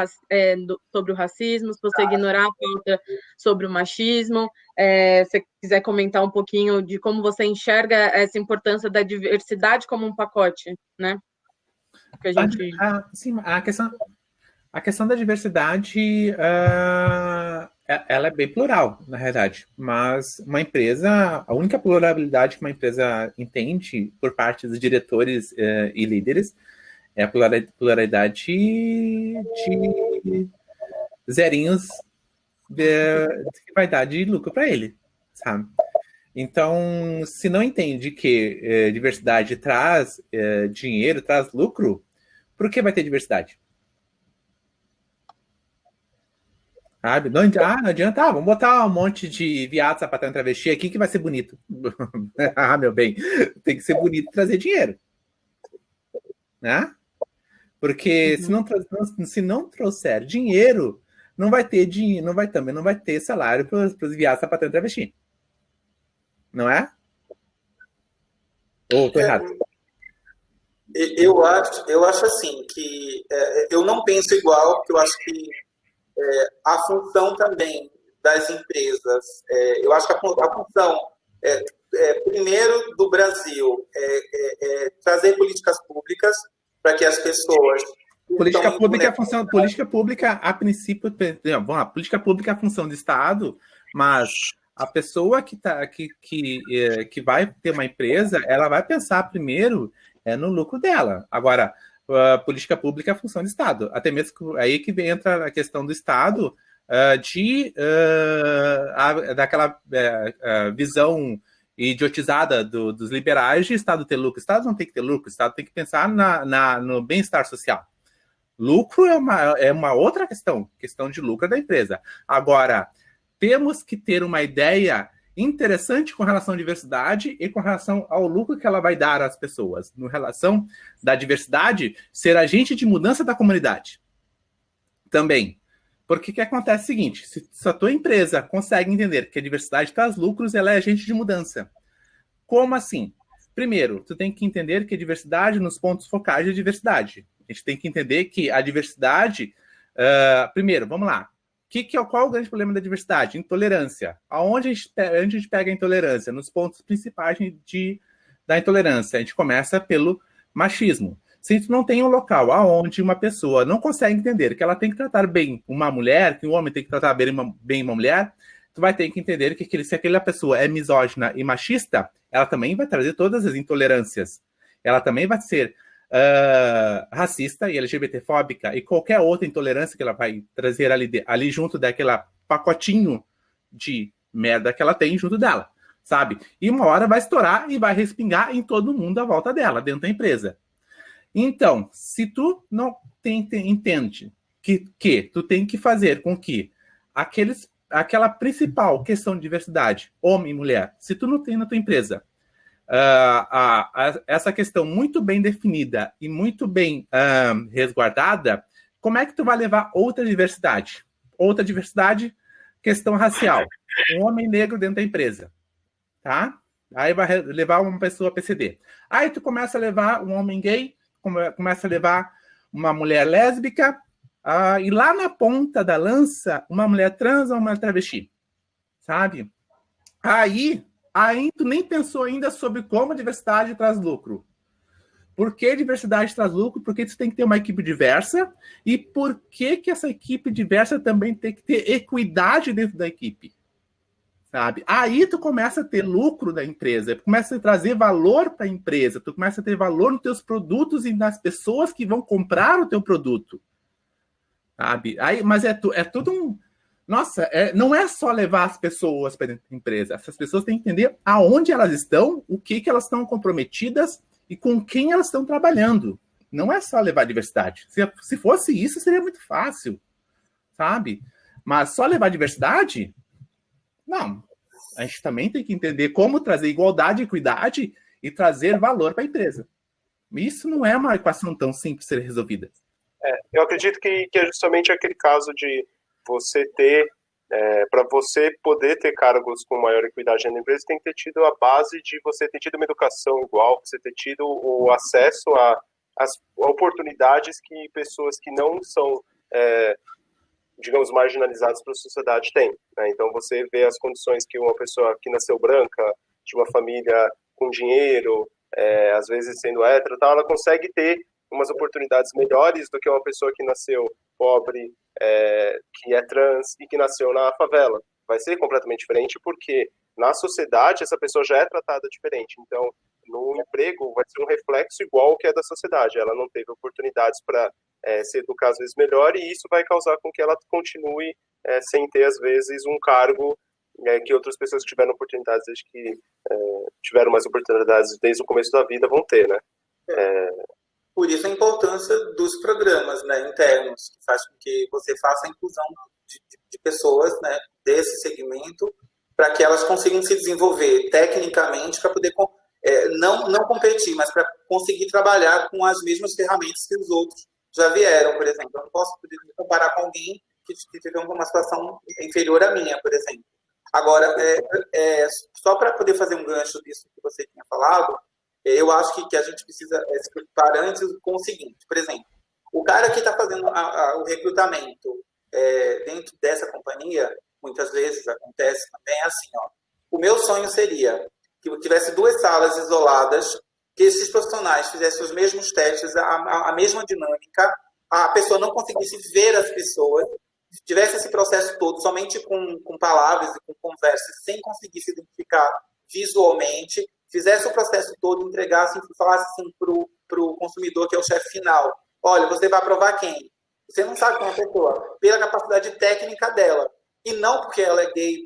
sobre o racismo, se você ignorar a pauta sobre o machismo. Se você quiser comentar um pouquinho de como você enxerga essa importância da diversidade como um pacote, né? Que a gente... Sim, a questão da diversidade, ela é bem plural, na realidade. Mas uma empresa, a única pluralidade que uma empresa entende por parte dos diretores e líderes É a pluralidade de zerinhos que vai dar de lucro para ele, sabe? Então, se não entende que diversidade traz dinheiro, traz lucro, por que vai ter diversidade? Sabe? Não adianta, vamos botar um monte de viado, sapatão, travesti aqui que vai ser bonito. Meu bem, tem que ser bonito e trazer dinheiro. Né? Porque se não trouxer dinheiro, não vai ter dinheiro, não vai ter salário para os viados, sapatão, travesti. Não é? Ou tô errado? Eu acho assim, que eu não penso igual, porque eu acho que a função também das empresas, eu acho que a função, primeiro, do Brasil, trazer políticas públicas para que as pessoas... Política pública, a princípio, vamos lá, política pública é a função do Estado, mas a pessoa que vai ter uma empresa, ela vai pensar primeiro no lucro dela. Agora, a política pública é a função do Estado. Até mesmo aí que entra a questão do Estado daquela visão idiotizada dos liberais de Estado ter lucro. O Estado não tem que ter lucro, o Estado tem que pensar no bem-estar social. Lucro é uma outra questão de lucro da empresa. Agora, temos que ter uma ideia interessante com relação à diversidade e com relação ao lucro que ela vai dar às pessoas. No relação da diversidade, ser agente de mudança da comunidade. Também. Porque o que acontece é o seguinte, se a tua empresa consegue entender que a diversidade traz lucros, ela é agente de mudança. Como assim? Primeiro, tu tem que entender que a diversidade nos pontos focais de diversidade. A gente tem que entender que a diversidade... primeiro, vamos lá. Qual é o grande problema da diversidade? Intolerância. Aonde a gente pega a intolerância? Nos pontos principais da intolerância. A gente começa pelo machismo. Se tu não tem um local aonde uma pessoa não consegue entender que ela tem que tratar bem uma mulher, que um homem tem que tratar bem uma mulher, tu vai ter que entender que se aquela pessoa é misógina e machista, ela também vai trazer todas as intolerâncias. Ela também vai ser racista e LGBTfóbica e qualquer outra intolerância que ela vai trazer ali junto daquela pacotinho de merda que ela tem junto dela, sabe? E uma hora vai estourar e vai respingar em todo mundo à volta dela, dentro da empresa. Então, se tu não entende que tu tem que fazer com que aquela principal questão de diversidade, homem e mulher, se tu não tem na tua empresa essa questão muito bem definida e muito bem resguardada, como é que tu vai levar outra diversidade? Outra diversidade, questão racial. Um homem negro dentro da empresa, tá? Aí vai levar uma pessoa PCD. Aí tu começa a levar um homem gay, começa a levar uma mulher lésbica, e lá na ponta da lança, uma mulher trans ou uma mulher travesti, sabe? Aí tu nem pensou ainda sobre como a diversidade traz lucro. Por que diversidade traz lucro? Porque tu tem que ter uma equipe diversa e por que essa equipe diversa também tem que ter equidade dentro da equipe, sabe? Aí tu começa a ter lucro da empresa, começa a trazer valor para a empresa, tu começa a ter valor nos teus produtos e nas pessoas que vão comprar o teu produto, sabe? Aí, mas é tudo um... Nossa, não é só levar as pessoas para dentro da empresa. Essas pessoas têm que entender aonde elas estão, o que elas estão comprometidas e com quem elas estão trabalhando. Não é só levar diversidade. Se fosse isso, seria muito fácil, sabe? Mas só levar diversidade? Não. A gente também tem que entender como trazer igualdade e equidade e trazer valor para a empresa. Isso não é uma equação tão simples de ser resolvida. Eu acredito que é justamente aquele caso de você ter, para você poder ter cargos com maior equidade na empresa, tem que ter tido a base de você ter tido uma educação igual, você ter tido o acesso às oportunidades que pessoas que não são, digamos, marginalizadas para a sociedade têm, né? Então você vê as condições que uma pessoa que nasceu branca, de uma família com dinheiro, às vezes sendo hétero, tal, ela consegue ter umas oportunidades melhores do que uma pessoa que nasceu pobre, que é trans e que nasceu na favela. Vai ser completamente diferente porque na sociedade essa pessoa já é tratada diferente. Então, no emprego vai ser um reflexo igual ao que é da sociedade. Ela não teve oportunidades para se educar às vezes melhor, e isso vai causar com que ela continue sem ter, às vezes, um cargo que outras pessoas que tiveram oportunidades, desde que tiveram mais oportunidades desde o começo da vida, vão ter, né? Por isso a importância dos programas, né, internos, que faz com que você faça a inclusão de pessoas, né, desse segmento, para que elas consigam se desenvolver tecnicamente para poder não competir, mas para conseguir trabalhar com as mesmas ferramentas que os outros já vieram, por exemplo. Eu não posso me comparar com alguém que teve uma situação inferior à minha, por exemplo. Agora, só para poder fazer um gancho disso que você tinha falado, eu acho que a gente precisa se preocupar antes com o seguinte, por exemplo, o cara que está fazendo o recrutamento dentro dessa companhia, muitas vezes acontece também assim, ó. O meu sonho seria que eu tivesse 2 salas isoladas, que esses profissionais fizessem os mesmos testes, a mesma dinâmica, a pessoa não conseguisse ver as pessoas, tivesse esse processo todo somente com palavras e com conversas, sem conseguir se identificar visualmente, fizesse o processo todo, entregasse e falasse assim para o consumidor, que é o chefe final: olha, você vai aprovar quem? Você não sabe quem é a pessoa, pela capacidade técnica dela, e não porque ela é gay,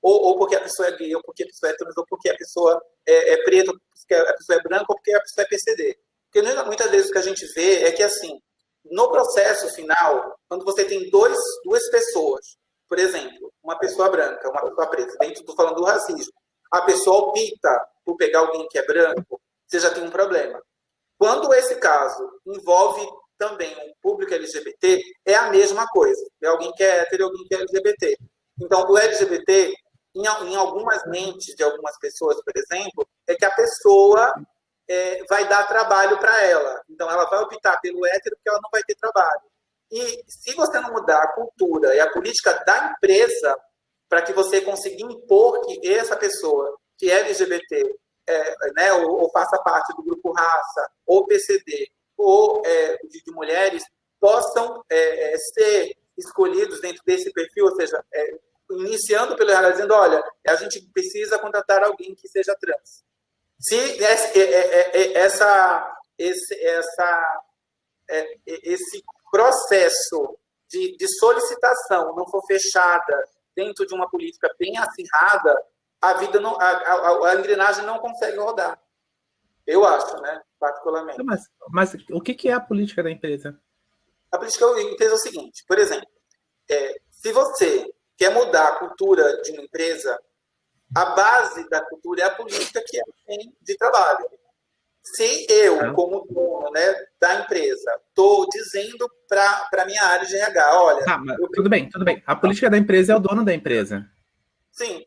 ou porque a pessoa é gay, ou porque a pessoa é trans, ou porque a pessoa é preta, ou porque a pessoa é branca, ou porque a pessoa é PCD. Porque muitas vezes o que a gente vê é que, assim, no processo final, quando você tem duas pessoas, por exemplo, uma pessoa branca, uma pessoa preta, estou falando do racismo, a pessoa opta por pegar alguém que é branco, você já tem um problema. Quando esse caso envolve também um público LGBT, é a mesma coisa. É alguém que é hétero e alguém que é LGBT. Então, o LGBT, em algumas mentes de algumas pessoas, por exemplo, é que a pessoa vai dar trabalho para ela. Então, ela vai optar pelo hétero porque ela não vai ter trabalho. E se você não mudar a cultura e a política da empresa para que você consiga impor que essa pessoa que é LGBT, né, ou faça parte do grupo raça, ou PCD, ou de mulheres, possam ser escolhidos dentro desse perfil, ou seja, iniciando pelo RH, dizendo: olha, a gente precisa contratar alguém que seja trans. Se esse processo de solicitação não for fechada dentro de uma política bem acirrada, a engrenagem não consegue rodar. Eu acho, né, particularmente. Mas o que é a política da empresa? A política da empresa é o seguinte: por exemplo, se você quer mudar a cultura de uma empresa, a base da cultura é a política que ela tem de trabalho. Se eu, como dono, né, da empresa, estou dizendo para a minha área de RH: olha... Tudo bem. A política da empresa é o dono da empresa. Sim.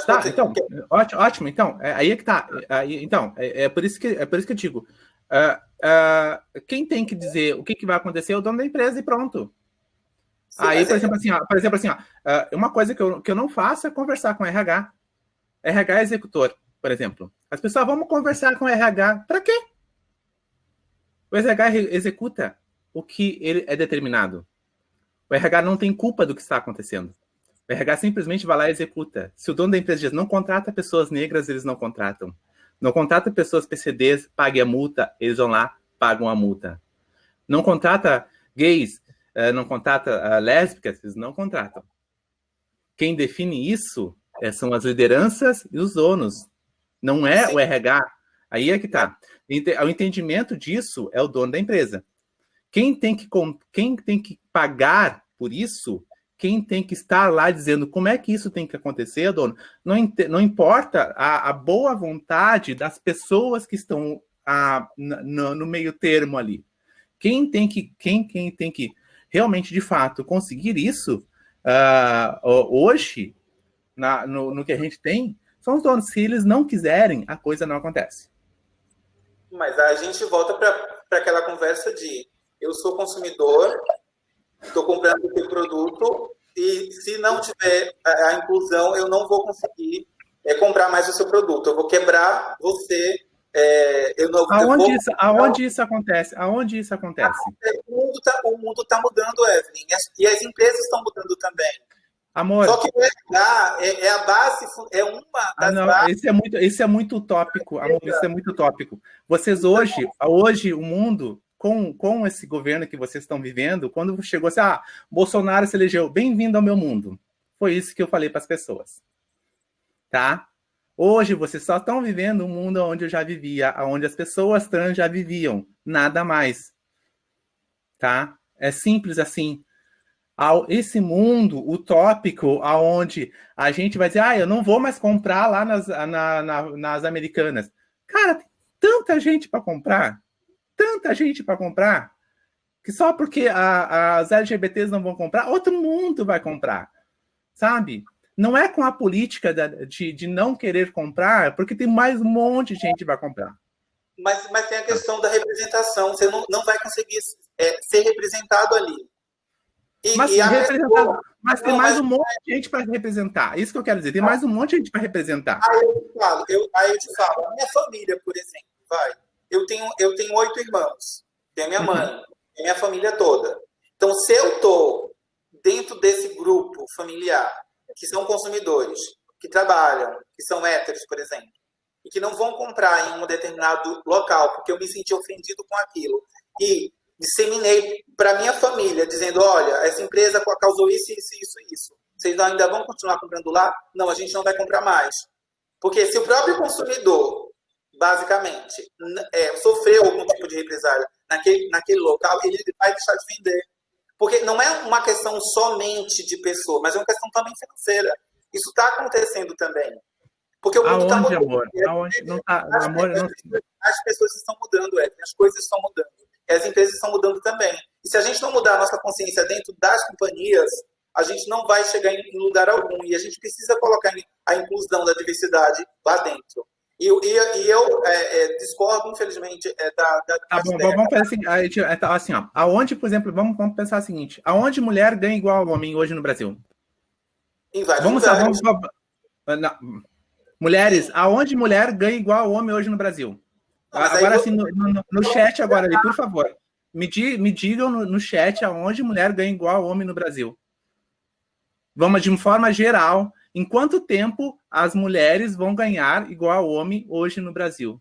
Mas então, ótimo. Então, aí é que tá. Então, é por isso que eu digo. Quem tem que dizer o que vai acontecer é o dono da empresa e pronto. Sim, aí, por exemplo, assim, uma coisa que eu não faço é conversar com RH. RH é executor, por exemplo. As pessoas: vamos conversar com o RH. Para quê? O RH executa o que ele é determinado. O RH não tem culpa do que está acontecendo. O RH simplesmente vai lá e executa. Se o dono da empresa diz: não contrata pessoas negras, eles não contratam. Não contrata pessoas PCDs, pague a multa, eles vão lá, pagam a multa. Não contrata gays, não contrata lésbicas, eles não contratam. Quem define isso são as lideranças e os donos. Não é o RH. Aí é que tá. O entendimento disso é o dono da empresa. Quem tem que pagar por isso, quem tem que estar lá dizendo como é que isso tem que acontecer, dono, não importa a boa vontade das pessoas que estão no meio termo ali. Quem tem que realmente, de fato, conseguir isso, hoje, no que a gente tem, são os donos. Se eles não quiserem, a coisa não acontece. Mas a gente volta para aquela conversa de: eu sou consumidor, estou comprando o teu produto, e se não tiver a inclusão, eu não vou conseguir comprar mais o seu produto. Eu vou quebrar você. Aonde isso acontece? Aonde isso acontece? O mundo tá mudando, Evelyn. E as empresas estão mudando também. Amor, só que mudar, é a base, é uma das bases. Esse é muito utópico, amor, isso é muito utópico. Vocês hoje o mundo, com esse governo que vocês estão vivendo, quando chegou assim, Bolsonaro se elegeu, bem-vindo ao meu mundo. Foi isso que eu falei para as pessoas. Tá? Hoje vocês só estão vivendo um mundo onde eu já vivia, onde as pessoas trans já viviam, nada mais. Tá? É simples assim. Esse mundo utópico aonde a gente vai dizer, eu não vou mais comprar lá nas Americanas. Cara, tem tanta gente para comprar, que só porque as LGBTs não vão comprar, outro mundo vai comprar, sabe? Não é com a política de não querer comprar, porque tem mais um monte de gente que vai comprar. Mas tem a questão da representação, você não vai conseguir ser representado ali. Mas tem mais um monte de gente para representar. Isso que eu quero dizer. Tem mais um monte de gente para representar. Aí eu te falo. A minha família, por exemplo, eu tenho 8 irmãos. Tem a minha mãe, tem a minha família toda. Então, se eu estou dentro desse grupo familiar, que são consumidores, que trabalham, que são héteros, por exemplo, e que não vão comprar em um determinado local, porque eu me senti ofendido com aquilo, e disseminei para minha família, dizendo, olha, essa empresa causou isso. Vocês ainda vão continuar comprando lá? Não, a gente não vai comprar mais. Porque se o próprio consumidor, basicamente, sofreu algum tipo de represália naquele local, ele vai deixar de vender. Porque não é uma questão somente de pessoa, mas é uma questão também financeira. Isso está acontecendo também. Porque o mundo está mudando. Amor? Aonde? Não tá, as pessoas estão mudando, as coisas estão mudando. As empresas estão mudando também. E se a gente não mudar a nossa consciência dentro das companhias, a gente não vai chegar em lugar algum. E a gente precisa colocar a inclusão da diversidade lá dentro. E eu discordo, infelizmente, da Tá bom, vamos fazer assim, ó. Aonde, por exemplo, vamos pensar o seguinte. Aonde mulher ganha igual ao homem hoje no Brasil? Em vários lugares. Mulheres, aonde mulher ganha igual ao homem hoje no Brasil? Agora, assim, no chat agora ali, por favor. Me digam no chat aonde mulher ganha igual ao homem no Brasil. Vamos, de uma forma geral, em quanto tempo as mulheres vão ganhar igual ao homem hoje no Brasil?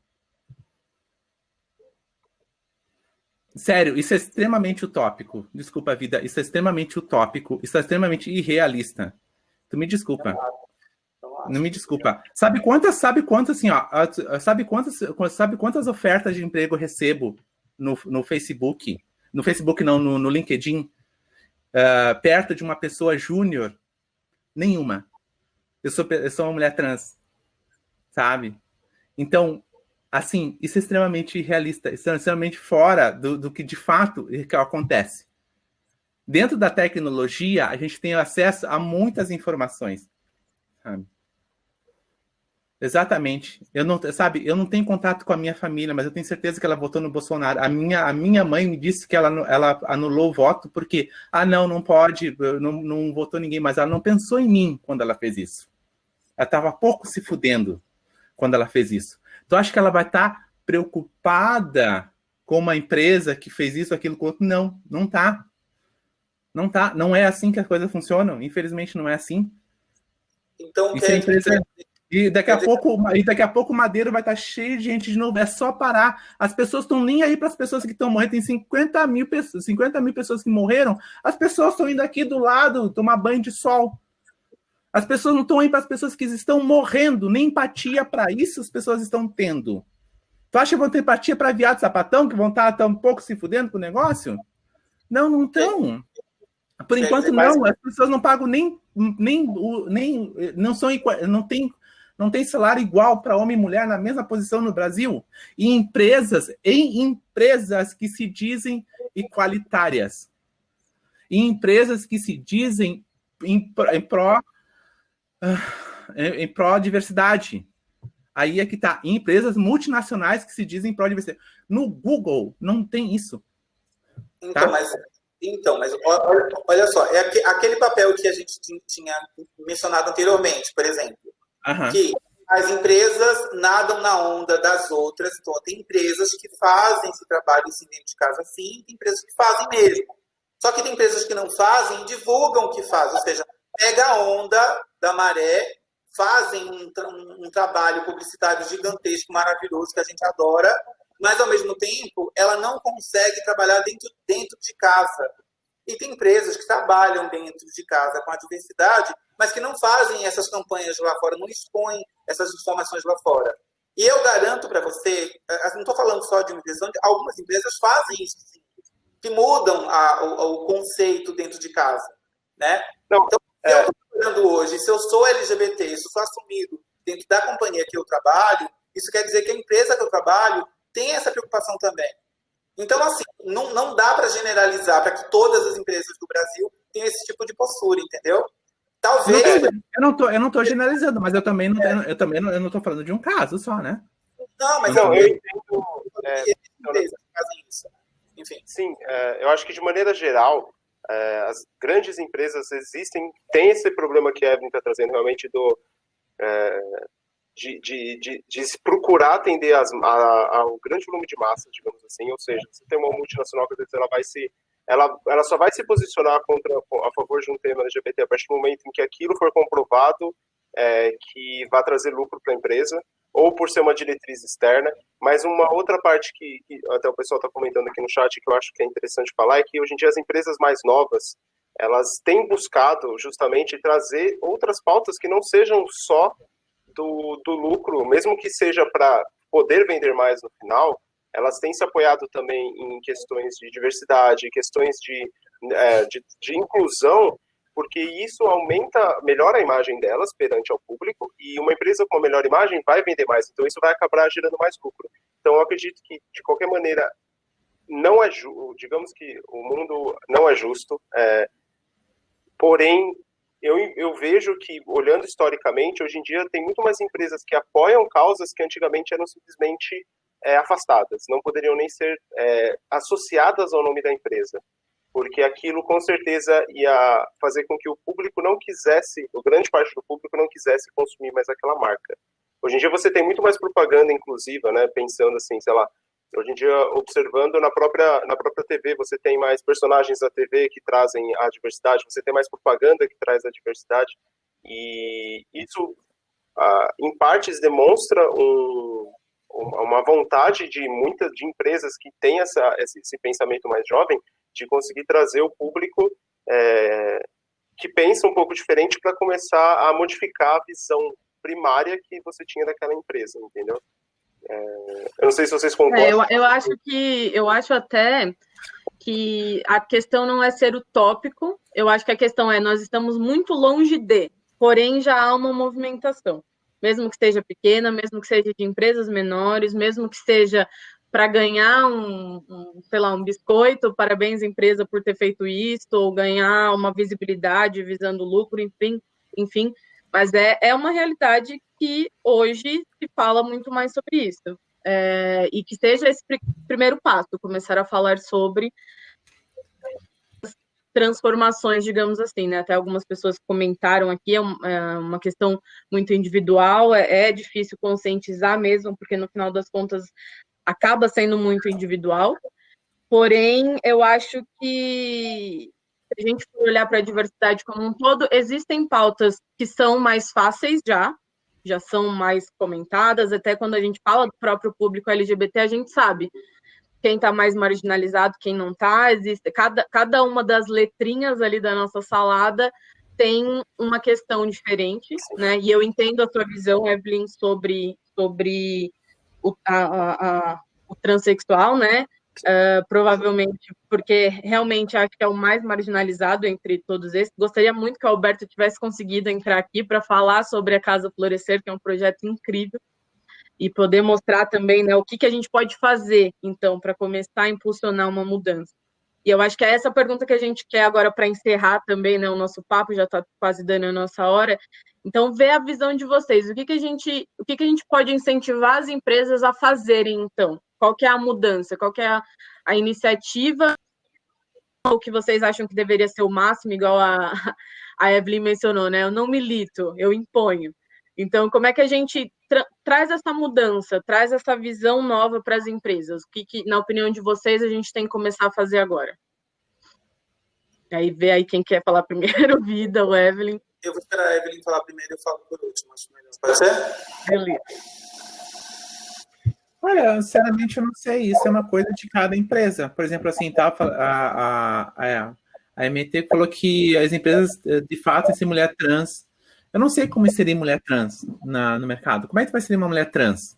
Sério, isso é extremamente utópico. Desculpa, vida, isso é extremamente utópico. Isso é extremamente irrealista. Tu me desculpa. Não me desculpa. Sabe quantas ofertas de emprego eu recebo no Facebook? No Facebook não, no LinkedIn, perto de uma pessoa júnior? Nenhuma. Eu sou uma mulher trans, sabe? Então, assim, isso é extremamente irrealista, isso é extremamente fora do que de fato acontece. Dentro da tecnologia, a gente tem acesso a muitas informações, sabe? Exatamente. Eu não tenho contato com a minha família, mas eu tenho certeza que ela votou no Bolsonaro. A minha mãe me disse que ela anulou o voto porque, não pode, não votou ninguém, mas ela não pensou em mim quando ela fez isso. Ela estava pouco se fudendo quando ela fez isso. Então, acho que ela vai estar preocupada com uma empresa que fez isso, aquilo, com outro. Não tá. Não tá. Não é assim que as coisas funcionam. Infelizmente, não é assim. Então, E daqui a pouco o Madeiro vai estar cheio de gente de novo. É só parar. As pessoas estão nem aí para as pessoas que estão morrendo. Tem 50 mil pessoas que morreram. As pessoas estão indo aqui do lado tomar banho de sol. As pessoas não estão aí para as pessoas que estão morrendo. Nem empatia para isso as pessoas estão tendo. Tu acha que vão ter empatia para viado sapatão, que vão estar tão pouco se fudendo com o negócio? Não estão. Por enquanto, não. As pessoas não pagam não tem salário igual para homem e mulher na mesma posição no Brasil. E em empresas que se dizem igualitárias. Em empresas que se dizem em pró diversidade. Aí é que tá. Em empresas multinacionais que se dizem pró diversidade. No Google não tem isso. Então, mas olha só, aquele papel que a gente tinha mencionado anteriormente, por exemplo. Que as empresas nadam na onda das outras. Então, tem empresas que fazem esse trabalho dentro de casa sim, tem empresas que fazem mesmo. Só que tem empresas que não fazem e divulgam o que fazem. Ou seja, pega a onda da maré, fazem um trabalho publicitário gigantesco, maravilhoso, que a gente adora, mas, ao mesmo tempo, ela não consegue trabalhar dentro de casa. E tem empresas que trabalham dentro de casa com a diversidade, mas que não fazem essas campanhas lá fora, não expõem essas informações lá fora. E eu garanto para você, não estou falando só de uma empresa, algumas empresas fazem isso, sim, que mudam o conceito dentro de casa. Né? Então, se eu estou trabalhando hoje, se eu sou LGBT, se eu sou assumido dentro da companhia que eu trabalho, isso quer dizer que a empresa que eu trabalho tem essa preocupação também. Então, assim, não dá para generalizar para que todas as empresas do Brasil tenham esse tipo de postura, entendeu? Talvez... Eu não tô generalizando, mas eu também não tô falando de um caso só, né? Não, mas eu entendo... empresas que fazem isso. Enfim. Sim, eu acho que, de maneira geral, as grandes empresas tem esse problema que a Evelyn está trazendo, realmente, de se procurar atender ao grande volume de massa, digamos assim. Ou seja, você tem uma multinacional que, às vezes, ela só vai se posicionar a favor de um tema LGBT a partir do momento em que aquilo for comprovado que vai trazer lucro para a empresa, ou por ser uma diretriz externa. Mas uma outra parte que até o pessoal está comentando aqui no chat, que eu acho que é interessante falar, é que hoje em dia as empresas mais novas, elas têm buscado justamente trazer outras pautas que não sejam só do lucro, mesmo que seja para poder vender mais no final. Elas têm se apoiado também em questões de diversidade, questões de inclusão, porque isso melhora a imagem delas perante ao público, e uma empresa com uma melhor imagem vai vender mais, então isso vai acabar gerando mais lucro. Então eu acredito que, de qualquer maneira, não é digamos que o mundo não é justo, porém, eu vejo que, olhando historicamente, hoje em dia tem muito mais empresas que apoiam causas que antigamente eram simplesmente afastadas, não poderiam nem ser associadas ao nome da empresa, porque aquilo com certeza ia fazer com que o público não quisesse, ou grande parte do público não quisesse consumir mais aquela marca. Hoje em dia você tem muito mais propaganda inclusiva, né, pensando assim, sei lá, hoje em dia, observando na própria TV, você tem mais personagens da TV que trazem a diversidade, você tem mais propaganda que traz a diversidade, e isso, em partes, demonstra uma vontade de muitas empresas que têm esse pensamento mais jovem, de conseguir trazer o público que pensa um pouco diferente para começar a modificar a visão primária que você tinha daquela empresa, entendeu? Eu não sei se vocês concordam. Eu acho até que a questão não é ser utópico, eu acho que a questão nós estamos muito longe porém já há uma movimentação, mesmo que seja pequena, mesmo que seja de empresas menores, mesmo que seja para ganhar um biscoito, parabéns empresa por ter feito isso, ou ganhar uma visibilidade visando lucro, enfim, mas é uma realidade que hoje se fala muito mais sobre isso, e que seja esse primeiro passo, começar a falar sobre transformações, digamos assim, né? Até algumas pessoas comentaram aqui, é uma questão muito individual, é difícil conscientizar mesmo, porque no final das contas acaba sendo muito individual, porém, eu acho que se a gente for olhar para a diversidade como um todo, existem pautas que são mais fáceis já são mais comentadas, até quando a gente fala do próprio público LGBT, a gente sabe quem está mais marginalizado, quem não está, existe cada uma das letrinhas ali da nossa salada tem uma questão diferente, né? E eu entendo a sua visão, Evelyn, sobre o transexual, né? Provavelmente porque realmente acho que é o mais marginalizado entre todos esses. Gostaria muito que o Alberto tivesse conseguido entrar aqui para falar sobre a Casa Florescer, que é um projeto incrível, e poder mostrar também, né, o que a gente pode fazer, então, para começar a impulsionar uma mudança. E eu acho que é essa pergunta que a gente quer agora para encerrar também, né, o nosso papo, já está quase dando a nossa hora. Então, ver a visão de vocês. O que a gente pode incentivar as empresas a fazerem, então? Qual que é a mudança? Qual que é a iniciativa? O que vocês acham que deveria ser o máximo, igual a Evelyn mencionou, né? Eu não milito, eu imponho. Então, como é que a gente traz essa mudança, traz essa visão nova para as empresas? O que, na opinião de vocês, a gente tem que começar a fazer agora? Aí vê aí quem quer falar primeiro, Vida ou Evelyn. Eu vou esperar a Evelyn falar primeiro e eu falo por último, acho melhor. Pode ser? Beleza. Olha, sinceramente, eu não sei. Isso é uma coisa de cada empresa. Por exemplo, assim, tá, a MT falou que as empresas, de fato, têm mulher trans. Eu não sei como seria mulher trans no mercado. Como é que vai ser uma mulher trans?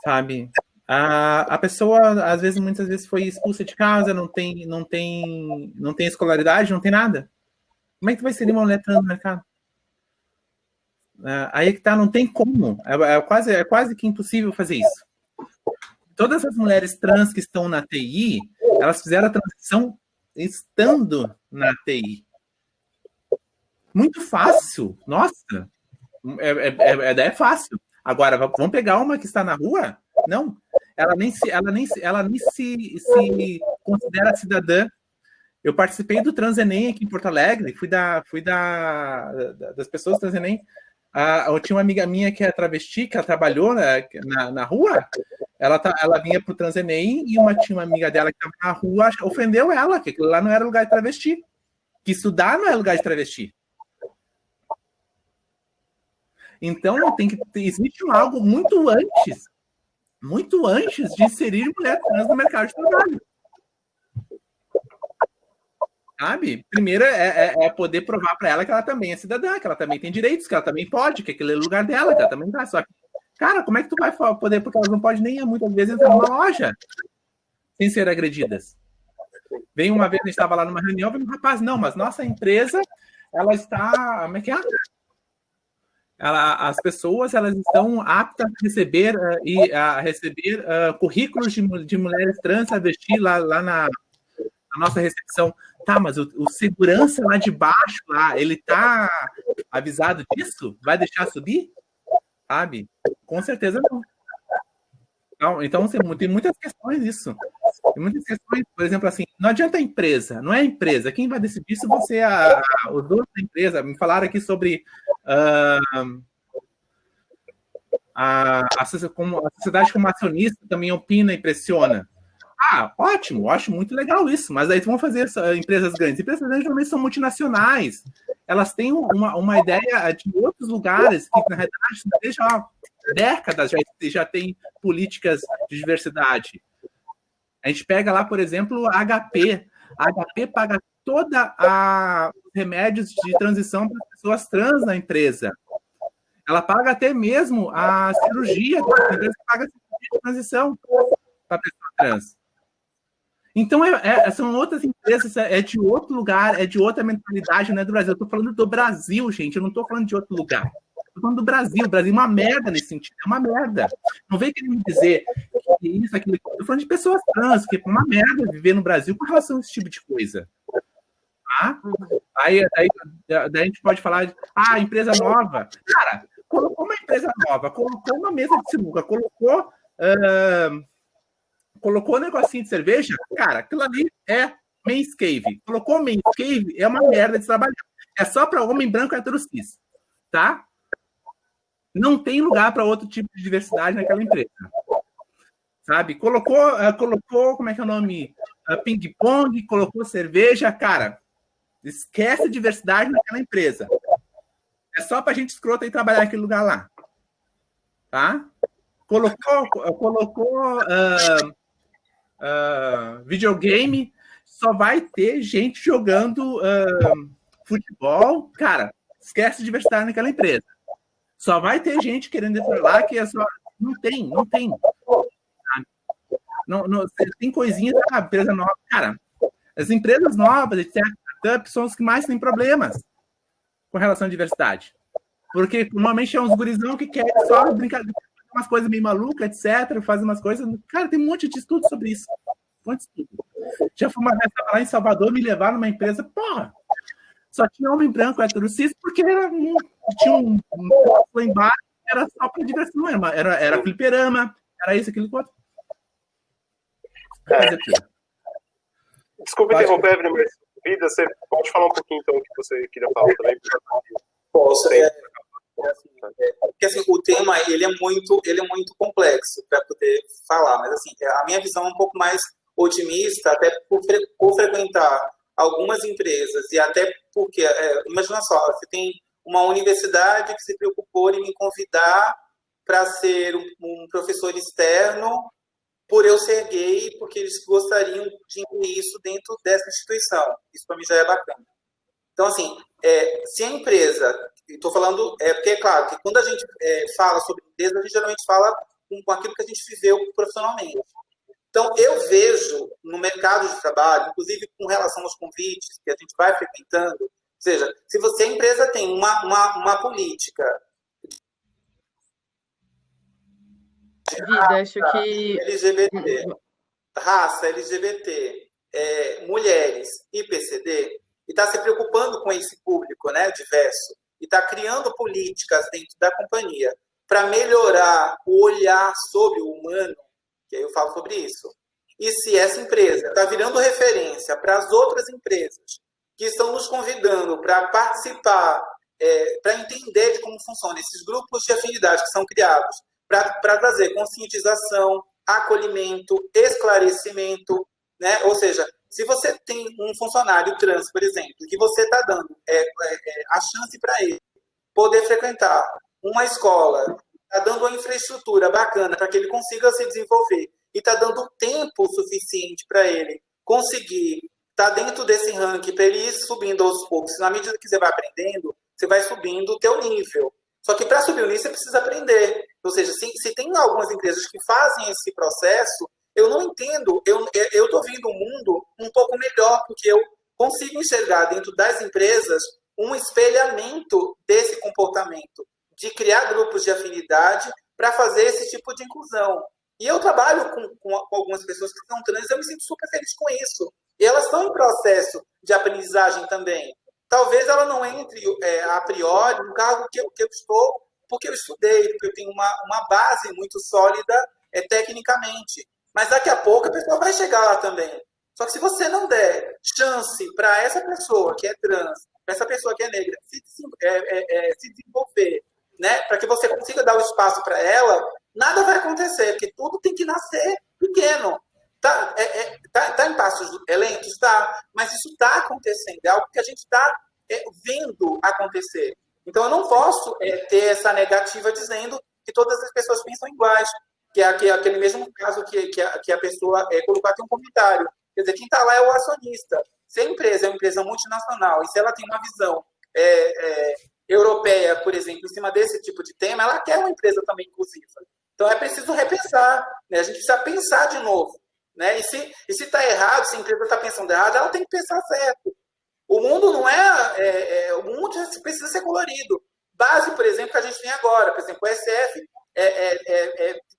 Sabe? A pessoa, às vezes, muitas vezes foi expulsa de casa, não tem escolaridade, não tem nada. Como é que vai ser uma mulher trans no mercado? Aí que tá, não tem como. É quase que impossível fazer isso. Todas as mulheres trans que estão na TI, elas fizeram a transição estando na TI. Muito fácil. Nossa. É fácil. Agora, vamos pegar uma que está na rua? Não. Ela nem se considera cidadã. Eu participei do Transenem aqui em Porto Alegre, fui das pessoas do Transenem. Eu tinha uma amiga minha que é travesti, que ela trabalhou na rua. Ela vinha pro Transenem e tinha uma amiga dela que estava na rua, ofendeu ela, que aquilo lá não era lugar de travesti. Que estudar não é lugar de travesti. Então, existe algo muito antes de inserir mulher trans no mercado de trabalho. Sabe? Primeiro é poder provar para ela que ela também é cidadã, que ela também tem direitos, que ela também pode, que aquele é o lugar dela, que ela também tá. Só que, cara, como é que tu vai poder, porque elas não podem nem muitas vezes entrar numa loja sem ser agredidas. Veio uma vez, a gente estava lá numa reunião, veio um rapaz, não, mas nossa empresa, ela está, como é que é? As pessoas, elas estão aptas a receber currículos de mulheres trans a vestir lá na nossa recepção. Tá, mas o segurança lá de baixo, ele tá avisado disso? Vai deixar subir? Sabe? Com certeza não. Então tem muitas questões isso. Tem muitas questões, por exemplo, assim, não adianta a empresa, não é a empresa. Quem vai decidir isso vão ser os donos da empresa. Me falaram aqui sobre a sociedade como acionista também opina e pressiona. Ótimo, eu acho muito legal isso, mas aí vão fazer empresas grandes. Empresas grandes normalmente são multinacionais, elas têm uma ideia de outros lugares que, na realidade, desde há décadas já tem políticas de diversidade. A gente pega lá, por exemplo, a HP. A HP paga toda os remédios de transição para as pessoas trans na empresa. Ela paga até mesmo a cirurgia, a empresa paga a cirurgia de transição para a pessoa trans. Então, são outras empresas, é de outro lugar, é de outra mentalidade, não é do Brasil. Eu estou falando do Brasil, gente, eu não estou falando de outro lugar. Estou falando do Brasil. O Brasil é uma merda nesse sentido, é uma merda. Não vem querendo dizer que isso, aquilo. Estou falando de pessoas trans, que é uma merda viver no Brasil com relação a esse tipo de coisa. Tá? Aí a gente pode falar de empresa nova. Cara, colocou uma empresa nova, colocou uma mesa de sinuca, colocou um negocinho de cerveja, cara, aquilo ali é men's cave. Colocou men's cave, é uma merda de trabalhar. É só para homem branco hétero cis, tá? Não tem lugar para outro tipo de diversidade naquela empresa. Sabe? Colocou, como é que é o nome? Ping-pong, colocou cerveja, cara. Esquece a diversidade naquela empresa. É só pra gente escrota ir trabalhar naquele lugar lá. Tá? Colocou videogame, só vai ter gente jogando futebol. Cara, esquece a diversidade naquela empresa. Só vai ter gente querendo entrar lá que é só... Não tem. Não, tem coisinhas da empresa nova. Cara, as empresas novas, etc., são os que mais têm problemas com relação à diversidade. Porque normalmente é uns gurizão que querem só brincar, umas coisas meio malucas, etc., fazem umas coisas... Cara, tem um monte de estudo sobre isso. Um monte de estudo. Já fui uma vez lá em Salvador, me levar numa empresa, porra, só tinha homem branco, hétero cis, porque tinha um lá embaixo, era só para diversão, era fliperama, era isso, aquilo, outro. Desculpa interromper, Evelyn, mas Vida, você pode falar um pouquinho então o que você queria falar também? Posso. Porque assim, o tema ele é muito complexo para poder falar, mas assim, a minha visão é um pouco mais otimista, até por frequentar algumas empresas, e até porque, imagina só, você tem uma universidade que se preocupou em me convidar para ser um professor externo por eu ser gay, porque eles gostariam de incluir isso dentro dessa instituição. Isso para mim já é bacana. Então, assim, se a empresa, estou falando, porque é claro que quando a gente fala sobre empresa, a gente geralmente fala com aquilo que a gente viveu profissionalmente. Então, eu vejo no mercado de trabalho, inclusive com relação aos convites que a gente vai frequentando, ou seja, se você, a empresa tem uma política de acho que LGBT, raça, LGBT, mulheres e PCD, e está se preocupando com esse público, né, diverso, e está criando políticas dentro da companhia para melhorar o olhar sobre o humano, que aí eu falo sobre isso. E se essa empresa está virando referência para as outras empresas que estão nos convidando para participar, para entender de como funcionam esses grupos de afinidade que são criados, para trazer conscientização, acolhimento, esclarecimento, né? Ou seja, se você tem um funcionário trans, por exemplo, que você está dando a chance para ele poder frequentar uma escola, está dando uma infraestrutura bacana para que ele consiga se desenvolver e está dando tempo suficiente para ele conseguir estar dentro desse ranking, para ele ir subindo aos poucos. Na medida que você vai aprendendo, você vai subindo o teu nível. Só que para subir o nível, você precisa aprender. Ou seja, se tem algumas empresas que fazem esse processo, eu não entendo. Eu estou vendo o mundo um pouco melhor, porque eu consigo enxergar dentro das empresas um espelhamento desse comportamento, de criar grupos de afinidade para fazer esse tipo de inclusão. E eu trabalho com algumas pessoas que são trans e eu me sinto super feliz com isso. E elas estão em processo de aprendizagem também. Talvez ela não entre a priori no cargo que eu estou, porque eu estudei, porque eu tenho uma base muito sólida tecnicamente. Mas daqui a pouco a pessoa vai chegar lá também. Só que se você não der chance para essa pessoa que é trans, para essa pessoa que é negra, se desenvolver, né, para que você consiga dar o espaço para ela, nada vai acontecer, porque tudo tem que nascer pequeno. Tá em passos lentos? Tá, mas isso está acontecendo, é algo que a gente está vendo acontecer. Então, eu não posso ter essa negativa dizendo que todas as pessoas pensam iguais, que é aquele mesmo caso que a pessoa colocou aqui um comentário. Quer dizer, quem está lá é o acionista. Se a empresa é uma empresa multinacional e se ela tem uma visão europeia, por exemplo, em cima desse tipo de tema, ela quer uma empresa também inclusiva. Então, é preciso repensar, né? A gente precisa pensar de novo. Né? E se está errado, se a empresa está pensando errado, ela tem que pensar certo. O mundo não o mundo precisa ser colorido. Base, por exemplo, que a gente tem agora. Por exemplo, o SF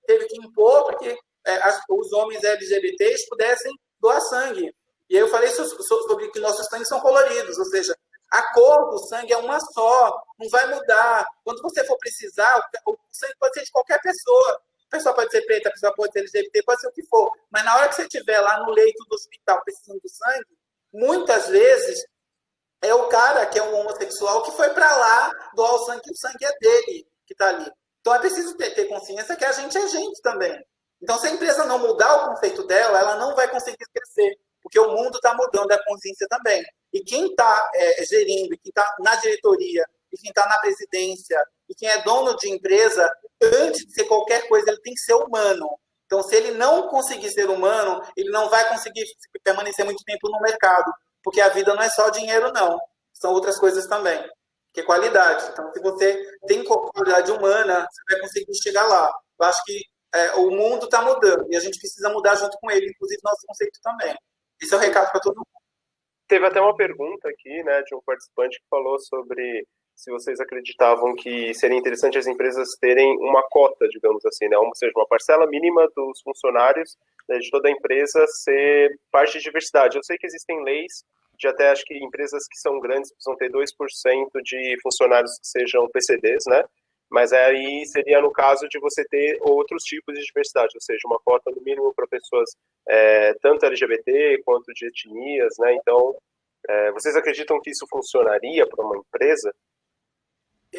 teve que impor para que os homens LGBTs pudessem doar sangue. E aí eu falei sobre que nossos sangues são coloridos, ou seja, a cor do sangue é uma só, não vai mudar. Quando você for precisar, o sangue pode ser de qualquer pessoa. A pessoa pode ser preta, a pessoa pode ser LGBT, pode ser o que for. Mas na hora que você estiver lá no leito do hospital precisando do sangue, muitas vezes é o cara que é um homossexual que foi para lá doar o sangue, que o sangue é dele que está ali. Então é preciso ter consciência que a gente é gente também. Então, se a empresa não mudar o conceito dela, ela não vai conseguir crescer, porque o mundo está mudando a consciência também. E quem está gerindo, quem está na diretoria, e quem está na presidência, e quem é dono de empresa, antes de ser qualquer coisa, ele tem que ser humano. Então, se ele não conseguir ser humano, ele não vai conseguir permanecer muito tempo no mercado, porque a vida não é só dinheiro, não. São outras coisas também, que é qualidade. Então, se você tem qualidade humana, você vai conseguir chegar lá. Eu acho que o mundo está mudando, e a gente precisa mudar junto com ele, inclusive nosso conceito também. Esse é o recado para todo mundo. Teve até uma pergunta aqui, né, de um participante que falou sobre se vocês acreditavam que seria interessante as empresas terem uma cota, digamos assim, né, ou seja, uma parcela mínima dos funcionários, né, de toda a empresa ser parte de diversidade. Eu sei que existem leis de até, acho que empresas que são grandes precisam ter 2% de funcionários que sejam PCDs, né, mas aí seria no caso de você ter outros tipos de diversidade, ou seja, uma cota no mínimo para pessoas tanto LGBT quanto de etnias, né? Então, vocês acreditam que isso funcionaria para uma empresa?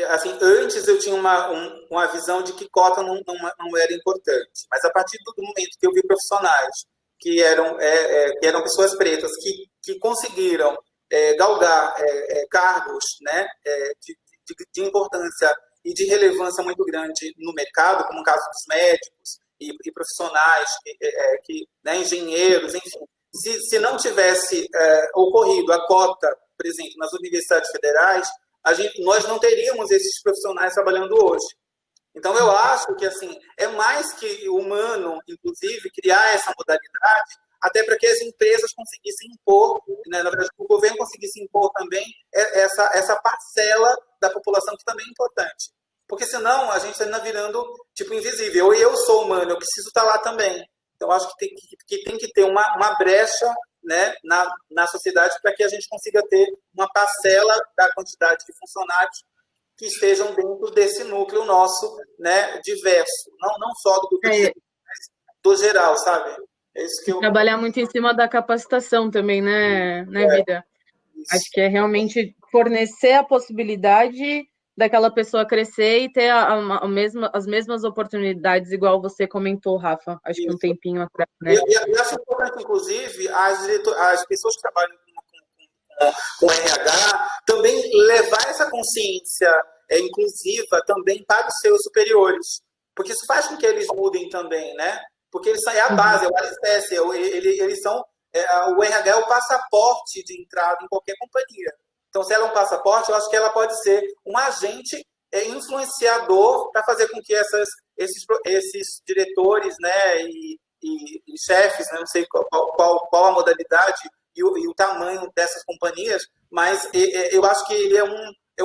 Assim, antes eu tinha uma visão de que cota não era importante, mas a partir do momento que eu vi profissionais que eram pessoas pretas que que conseguiram galgar cargos, né, de importância e de relevância muito grande no mercado, como o caso dos médicos e profissionais, né, engenheiros, enfim. Se não tivesse ocorrido a cota, por exemplo, nas universidades federais, nós não teríamos esses profissionais trabalhando hoje. Então, eu acho que assim, é mais que humano, inclusive, criar essa modalidade, até para que as empresas conseguissem impor, né, na verdade, o governo conseguisse impor também essa parcela da população que também é importante. Porque senão a gente está virando tipo invisível. Eu sou humano, eu preciso estar lá também. Então, acho que tem que ter uma brecha, né, na sociedade para que a gente consiga ter uma parcela da quantidade de funcionários que estejam dentro desse núcleo nosso, né, diverso. Não só do mas do geral, sabe? É isso que eu... Trabalhar muito em cima da capacitação também, né, Vida? Isso. Acho que é realmente fornecer a possibilidade daquela pessoa crescer e ter as mesmas oportunidades, igual você comentou, Rafa, acho que um tempinho atrás, né? E acho importante, inclusive, as pessoas que trabalham com RH também levar essa consciência inclusiva também para os seus superiores, porque isso faz com que eles mudem também, né? Porque eles são a base, é o alicerce, eles são, o RH é o passaporte de entrada em qualquer companhia. Então, se ela é um passaporte, eu acho que ela pode ser um agente influenciador para fazer com que esses diretores, né, e chefes, né, não sei qual a modalidade e o tamanho dessas companhias, mas eu acho que ele é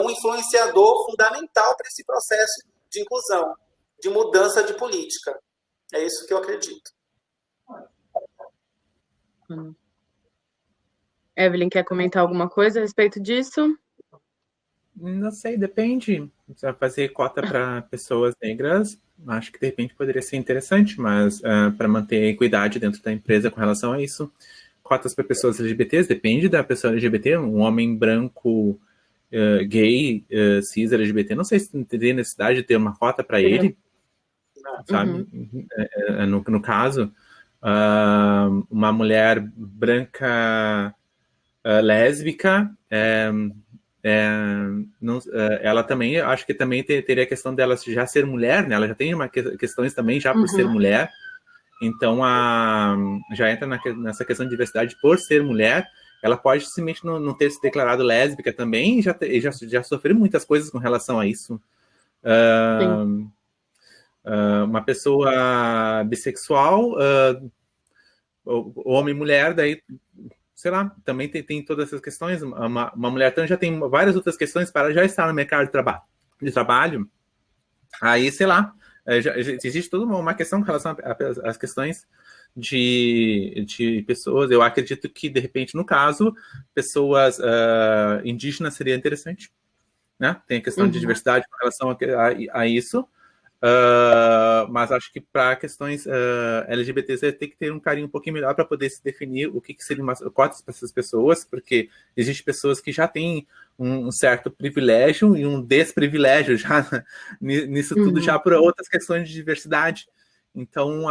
um influenciador fundamental para esse processo de inclusão, de mudança de política. É isso que eu acredito. Evelyn, quer comentar alguma coisa a respeito disso? Não sei, depende. Se vai fazer cota para pessoas negras, acho que de repente poderia ser interessante, mas para manter a equidade dentro da empresa com relação a isso, cotas para pessoas LGBTs, depende da pessoa LGBT, um homem branco, gay, cis, LGBT, não sei se teria necessidade de ter uma cota para ele, sabe? No caso, uma mulher branca lésbica, ela também, acho que também teria a questão dela já ser mulher, né? Ela já tem questões também já por ser mulher, então já entra nessa questão de diversidade por ser mulher. Ela pode simplesmente não ter se declarado lésbica também, e já sofreu muitas coisas com relação a isso. Uma pessoa bissexual, homem e mulher, daí, sei lá, também tem todas essas questões. Uma mulher trans já tem várias outras questões para já estar no mercado de trabalho. Aí, sei lá, já existe toda uma questão com relação às questões de pessoas. Eu acredito que, de repente, no caso, pessoas indígenas seria interessante, né? Tem a questão de diversidade com relação a isso. Mas acho que para questões LGBTs tem que ter um carinho um pouquinho melhor para poder se definir o que seriam cotas para essas pessoas, porque existem pessoas que já têm um certo privilégio e um desprivilégio já nisso tudo, já por outras questões de diversidade. Então,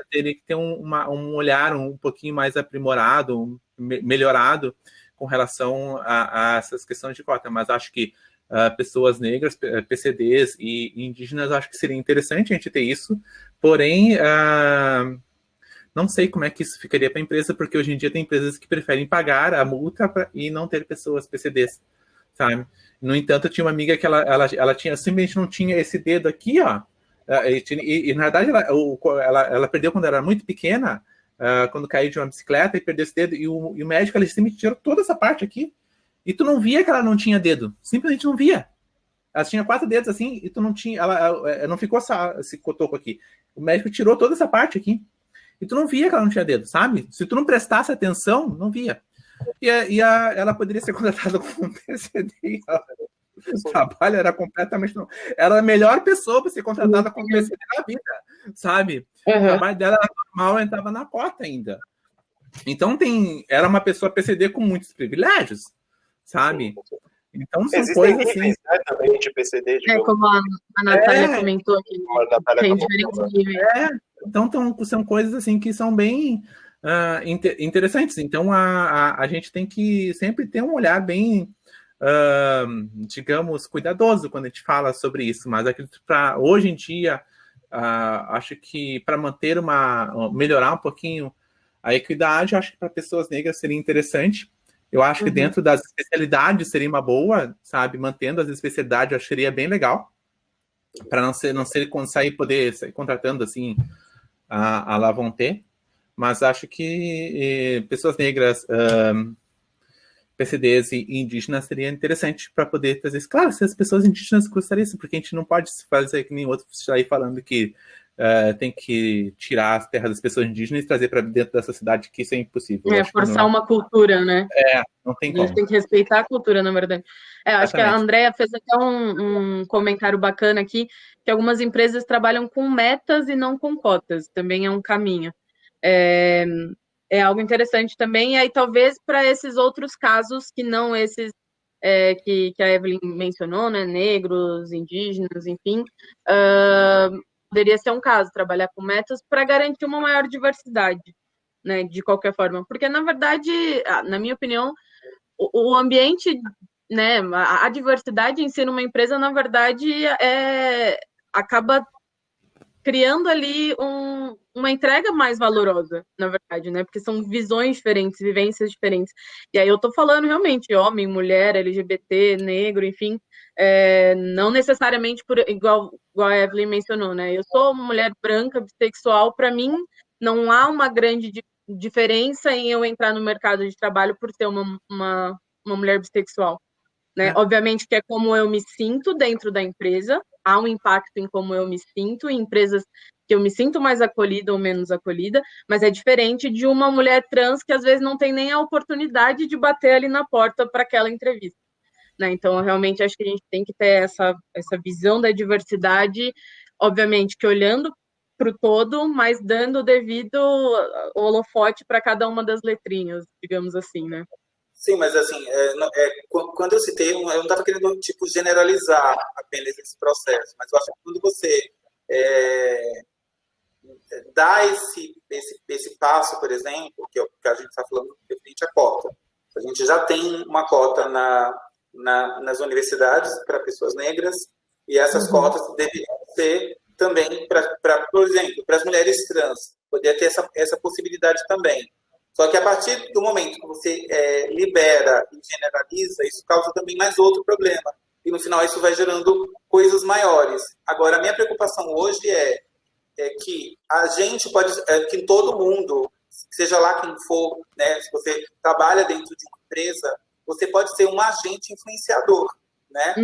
teria que ter um olhar um pouquinho mais aprimorado, melhorado com relação a essas questões de cota, mas acho que pessoas negras, PCDs e indígenas, acho que seria interessante a gente ter isso, porém, não sei como é que isso ficaria para a empresa, porque hoje em dia tem empresas que preferem pagar a multa e não ter pessoas PCDs, sabe? No entanto, eu tinha uma amiga que ela tinha, simplesmente não tinha esse dedo aqui, ó, e na verdade ela perdeu quando era muito pequena, quando caiu de uma bicicleta e perdeu esse dedo, e o médico, ele simplesmente tirou toda essa parte aqui. E tu não via que ela não tinha dedo. Simplesmente não via. Ela tinha 4 dedos assim, e tu não tinha... Ela não ficou esse cotoco aqui. O médico tirou toda essa parte aqui. E tu não via que ela não tinha dedo, sabe? Se tu não prestasse atenção, não via. Ela poderia ser contratada como PCD. O trabalho era completamente... Ela era a melhor pessoa para ser contratada como PCD na vida, sabe? O trabalho dela era normal, entrava na cota ainda. Então era uma pessoa PCD com muitos privilégios, sabe? Então são coisas assim. Né, também de PCD, como a Natália comentou aqui. Tem diferentes níveis. Então são coisas assim que são bem interessantes. Então, a gente tem que sempre ter um olhar bem, digamos, cuidadoso quando a gente fala sobre isso. Mas acredito que hoje em dia, acho que para melhorar um pouquinho a equidade, acho que para pessoas negras seria interessante. Eu acho que dentro das especialidades seria uma boa, sabe? Mantendo as especialidades, eu acharia bem legal. Para não ser poder sair contratando assim a lá vão ter. Mas acho que pessoas negras, PCDs e indígenas seria interessante para poder trazer isso. Claro, se as pessoas indígenas gostariam disso, porque a gente não pode fazer que nem outro aí falando que tem que tirar as terras das pessoas indígenas e trazer para dentro da sociedade, que isso é impossível. Forçar uma cultura, né? Não tem como. A gente tem que respeitar a cultura, na verdade. Acho que a Andrea fez até um comentário bacana aqui, que algumas empresas trabalham com metas e não com cotas. Também é um caminho. É algo interessante também. E aí, talvez, para esses outros casos, que não esses que a Evelyn mencionou, né? Negros, indígenas, enfim, poderia ser um caso, trabalhar com metas para garantir uma maior diversidade, né? De qualquer forma. Porque, na verdade, na minha opinião, o ambiente, né? A diversidade em si numa empresa, na verdade, acaba criando ali uma entrega mais valorosa, na verdade, né? Porque são visões diferentes, vivências diferentes. E aí eu tô falando realmente homem, mulher, LGBT, negro, enfim, não necessariamente igual a Evelyn mencionou, né? Eu sou mulher branca, bissexual, para mim não há uma grande diferença em eu entrar no mercado de trabalho por ser uma mulher bissexual. Né? Obviamente que é como eu me sinto dentro da empresa, há um impacto em como eu me sinto, em empresas que eu me sinto mais acolhida ou menos acolhida, mas é diferente de uma mulher trans que às vezes não tem nem a oportunidade de bater ali na porta para aquela entrevista. Né? Então, eu realmente acho que a gente tem que ter essa visão da diversidade, obviamente que olhando para o todo, mas dando o devido holofote para cada uma das letrinhas, digamos assim, né? Sim, mas assim, quando eu citei, eu não estava querendo tipo generalizar apenas esse processo, mas eu acho que quando você dá esse passo, por exemplo, que é o que a gente está falando referente à cota. A gente já tem uma cota nas universidades para pessoas negras e essas cotas deveriam ser também por exemplo, para as mulheres trans, poder ter essa possibilidade também. Só que a partir do momento que você libera e generaliza, isso causa também mais outro problema. E no final isso vai gerando coisas maiores. Agora, a minha preocupação hoje é que a gente pode, que todo mundo, seja lá quem for, né, se você trabalha dentro de uma empresa, você pode ser um agente influenciador. Né?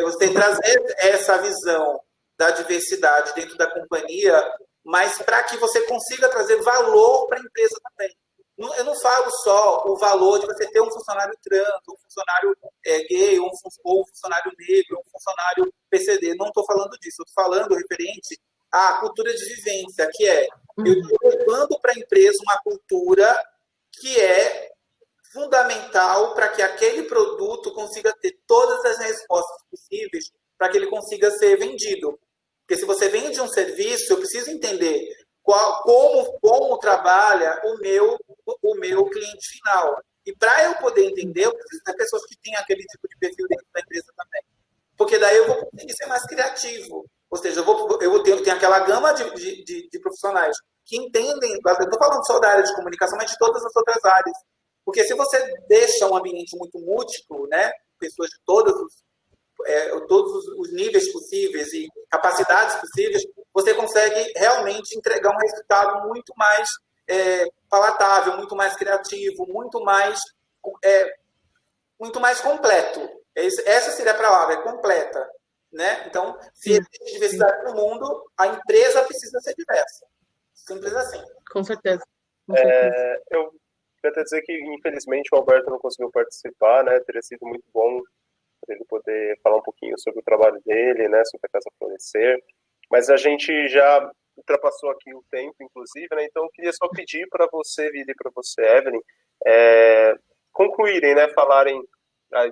Você trazer essa visão da diversidade dentro da companhia, mas para que você consiga trazer valor para a empresa também. Eu não falo só o valor de você ter um funcionário trans, um funcionário gay, ou um funcionário negro, um funcionário PCD. Não estou falando disso. Estou falando referente à cultura de vivência, que eu estou levando para a empresa uma cultura que é fundamental para que aquele produto consiga ter todas as respostas possíveis para que ele consiga ser vendido. Porque se você vende um serviço, eu preciso entender como trabalha o meu cliente final. E para eu poder entender, eu preciso ter pessoas que tenham aquele tipo de perfil dentro da empresa também. Porque daí eu vou conseguir ser mais criativo. Ou seja, eu vou ter aquela gama de profissionais que entendem, eu não estou falando só da área de comunicação, mas de todas as outras áreas. Porque se você deixa um ambiente muito múltiplo, né, pessoas de todos os níveis possíveis e capacidades possíveis, você consegue realmente entregar um resultado muito mais palatável, muito mais criativo, muito mais completo. Essa seria a palavra, completa. Né? Então, se existe diversidade no mundo, a empresa precisa ser diversa. Simples assim. Com certeza. Eu queria até dizer que, infelizmente, o Alberto não conseguiu participar, né? Teria sido muito bom para ele poder falar um pouquinho sobre o trabalho dele, né? Sobre a Casa Florescer. Mas a gente já ultrapassou aqui o tempo, inclusive, né? Então, eu queria só pedir para você, Vili, e para você, Evelyn, concluírem, né? Falarem,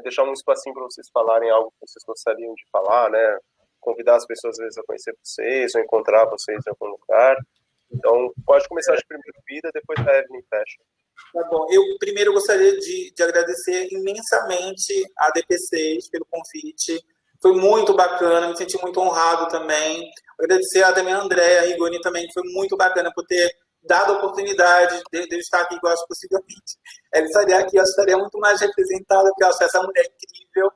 deixar um espacinho para vocês falarem algo que vocês gostariam de falar, né? Convidar as pessoas, às vezes, a conhecer vocês, ou encontrar vocês em algum lugar. Então, pode começar de primeiro Vida, depois a Evelyn fecha. Tá bom. Eu primeiro gostaria de agradecer imensamente a DP6 pelo convite. Foi muito bacana, me senti muito honrado também. Agradecer também a Andréa Rigoni também, que foi muito bacana por ter dado a oportunidade de eu estar aqui, que eu acho possivelmente ela estaria aqui, eu estaria muito mais representada, porque eu acho essa mulher incrível.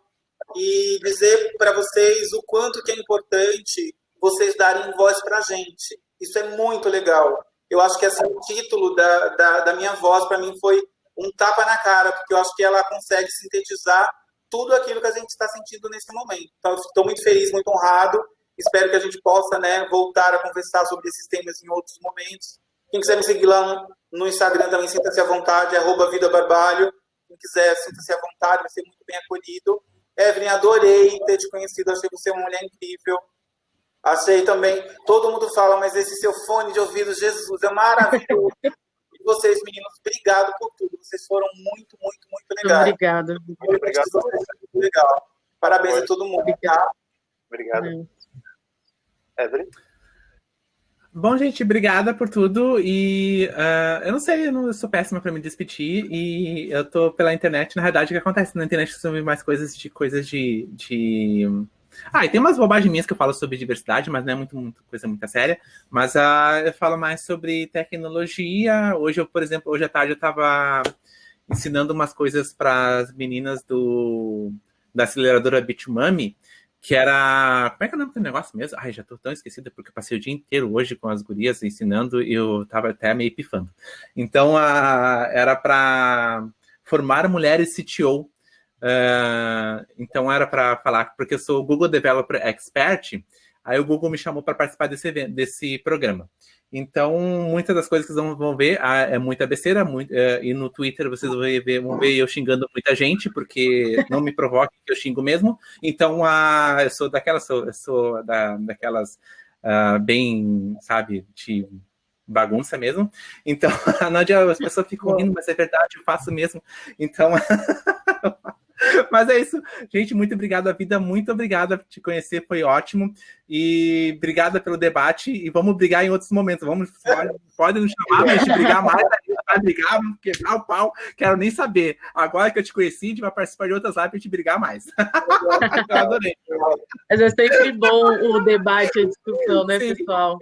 E dizer para vocês o quanto que é importante vocês darem voz para a gente. Isso é muito legal. Eu acho que esse título da minha voz, para mim, foi um tapa na cara, porque eu acho que ela consegue sintetizar tudo aquilo que a gente está sentindo nesse momento. Então, eu estou muito feliz, muito honrado. Espero que a gente possa, né, voltar a conversar sobre esses temas em outros momentos. Quem quiser me seguir lá no Instagram também, sinta-se à vontade, @vidabarbalho. Quem quiser, sinta-se à vontade, vai ser muito bem acolhido. Evelyn, adorei ter te conhecido, achei você uma mulher incrível. Achei também, todo mundo fala, mas esse seu fone de ouvido, Jesus, é maravilhoso. E vocês, meninos, obrigado por tudo. Vocês foram muito, muito, muito legais. Obrigada. Muito obrigado. Muito legal. Parabéns a todo mundo. Tá? Obrigado. Evelyn? Bom, gente, obrigada por tudo. E eu não sei, eu sou péssima para me despedir. E eu tô pela internet. Na verdade, o que acontece na internet são mais coisas de e tem umas bobagens minhas que eu falo sobre diversidade, mas não é muito coisa muito séria. Mas eu falo mais sobre tecnologia. Hoje, por exemplo, hoje à tarde eu estava ensinando umas coisas para as meninas da aceleradora Bitmami, que era... Como é que é o nome do negócio mesmo? Ai, já tô tão esquecida, porque eu passei o dia inteiro hoje com as gurias ensinando e eu tava até meio pifando. Então, era para formar mulheres CTO. Então, era para falar, porque eu sou o Google Developer Expert, aí o Google me chamou para participar desse programa. Então, muitas das coisas que vocês vão ver é muita besteira, e no Twitter vocês vão ver eu xingando muita gente, porque não me provoque que eu xingo mesmo. Então, eu sou daquelas bem, sabe, de bagunça mesmo. Então, não adianta, as pessoas ficam rindo, mas é verdade, eu faço mesmo. Então... Mas é isso, gente, muito obrigado à vida, muito obrigado por te conhecer, foi ótimo, e obrigada pelo debate, e vamos brigar em outros momentos, pode nos chamar, mas a gente brigar mais, a gente vai brigar, vamos quebrar o pau, quero nem saber, agora que eu te conheci, a gente vai participar de outras lives pra gente brigar mais. Eu adorei. Mas é sempre bom o debate, a discussão, né, Sim. Pessoal?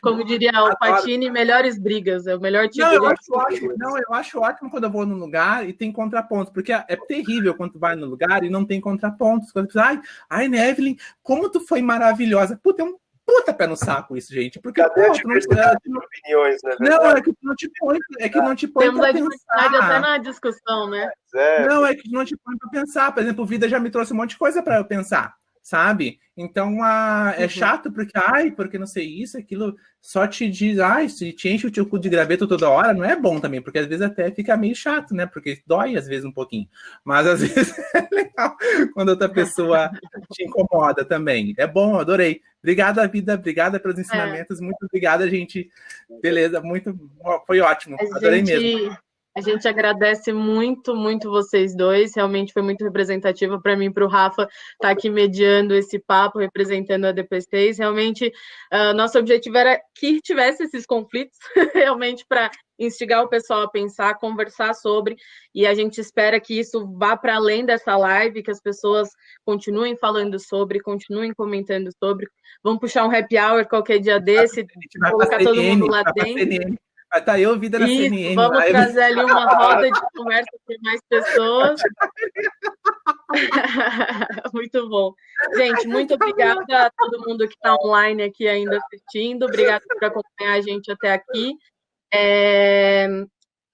Como diria o Patini, melhores brigas, é o melhor tipo de discussão. Eu acho ótimo quando eu vou num lugar e tem contrapontos, porque é terrível quando tu vai no lugar e não tem contrapontos. Quando tu diz, ai, Evelyn, como tu foi maravilhosa. Puta, é um puta pé no saco isso, gente. Porque, cadê a diversidade de opiniões, né? Não, é que não te põe, Temos pra a diversidade pensar. até na discussão, né? Não, é que não te põe pra pensar. Por exemplo, o Vida já me trouxe um monte de coisa pra eu pensar, sabe? Então, é chato porque não sei isso, aquilo, só te diz, se te enche o teu cu de graveto toda hora, não é bom também, porque às vezes até fica meio chato, né? Porque dói às vezes um pouquinho. Mas às vezes é legal quando outra pessoa te incomoda também. É bom, adorei. Obrigada, Vida, obrigada pelos ensinamentos, muito obrigada, gente. Beleza, foi ótimo, adorei mesmo. A gente agradece muito, muito vocês dois. Realmente foi muito representativa para mim e para o Rafa estar aqui mediando esse papo, representando a DP6. Realmente, nosso objetivo era que tivesse esses conflitos, realmente para instigar o pessoal a pensar, conversar sobre, e a gente espera que isso vá para além dessa live, que as pessoas continuem falando sobre, continuem comentando sobre. Vamos puxar um happy hour qualquer dia desse, colocar todo mundo lá dentro. Tá eu, Vida na CNN. Vamos trazer ali uma roda de conversa com mais pessoas. Muito bom. Gente, muito obrigada a todo mundo que está online aqui ainda assistindo. Obrigada por acompanhar a gente até aqui.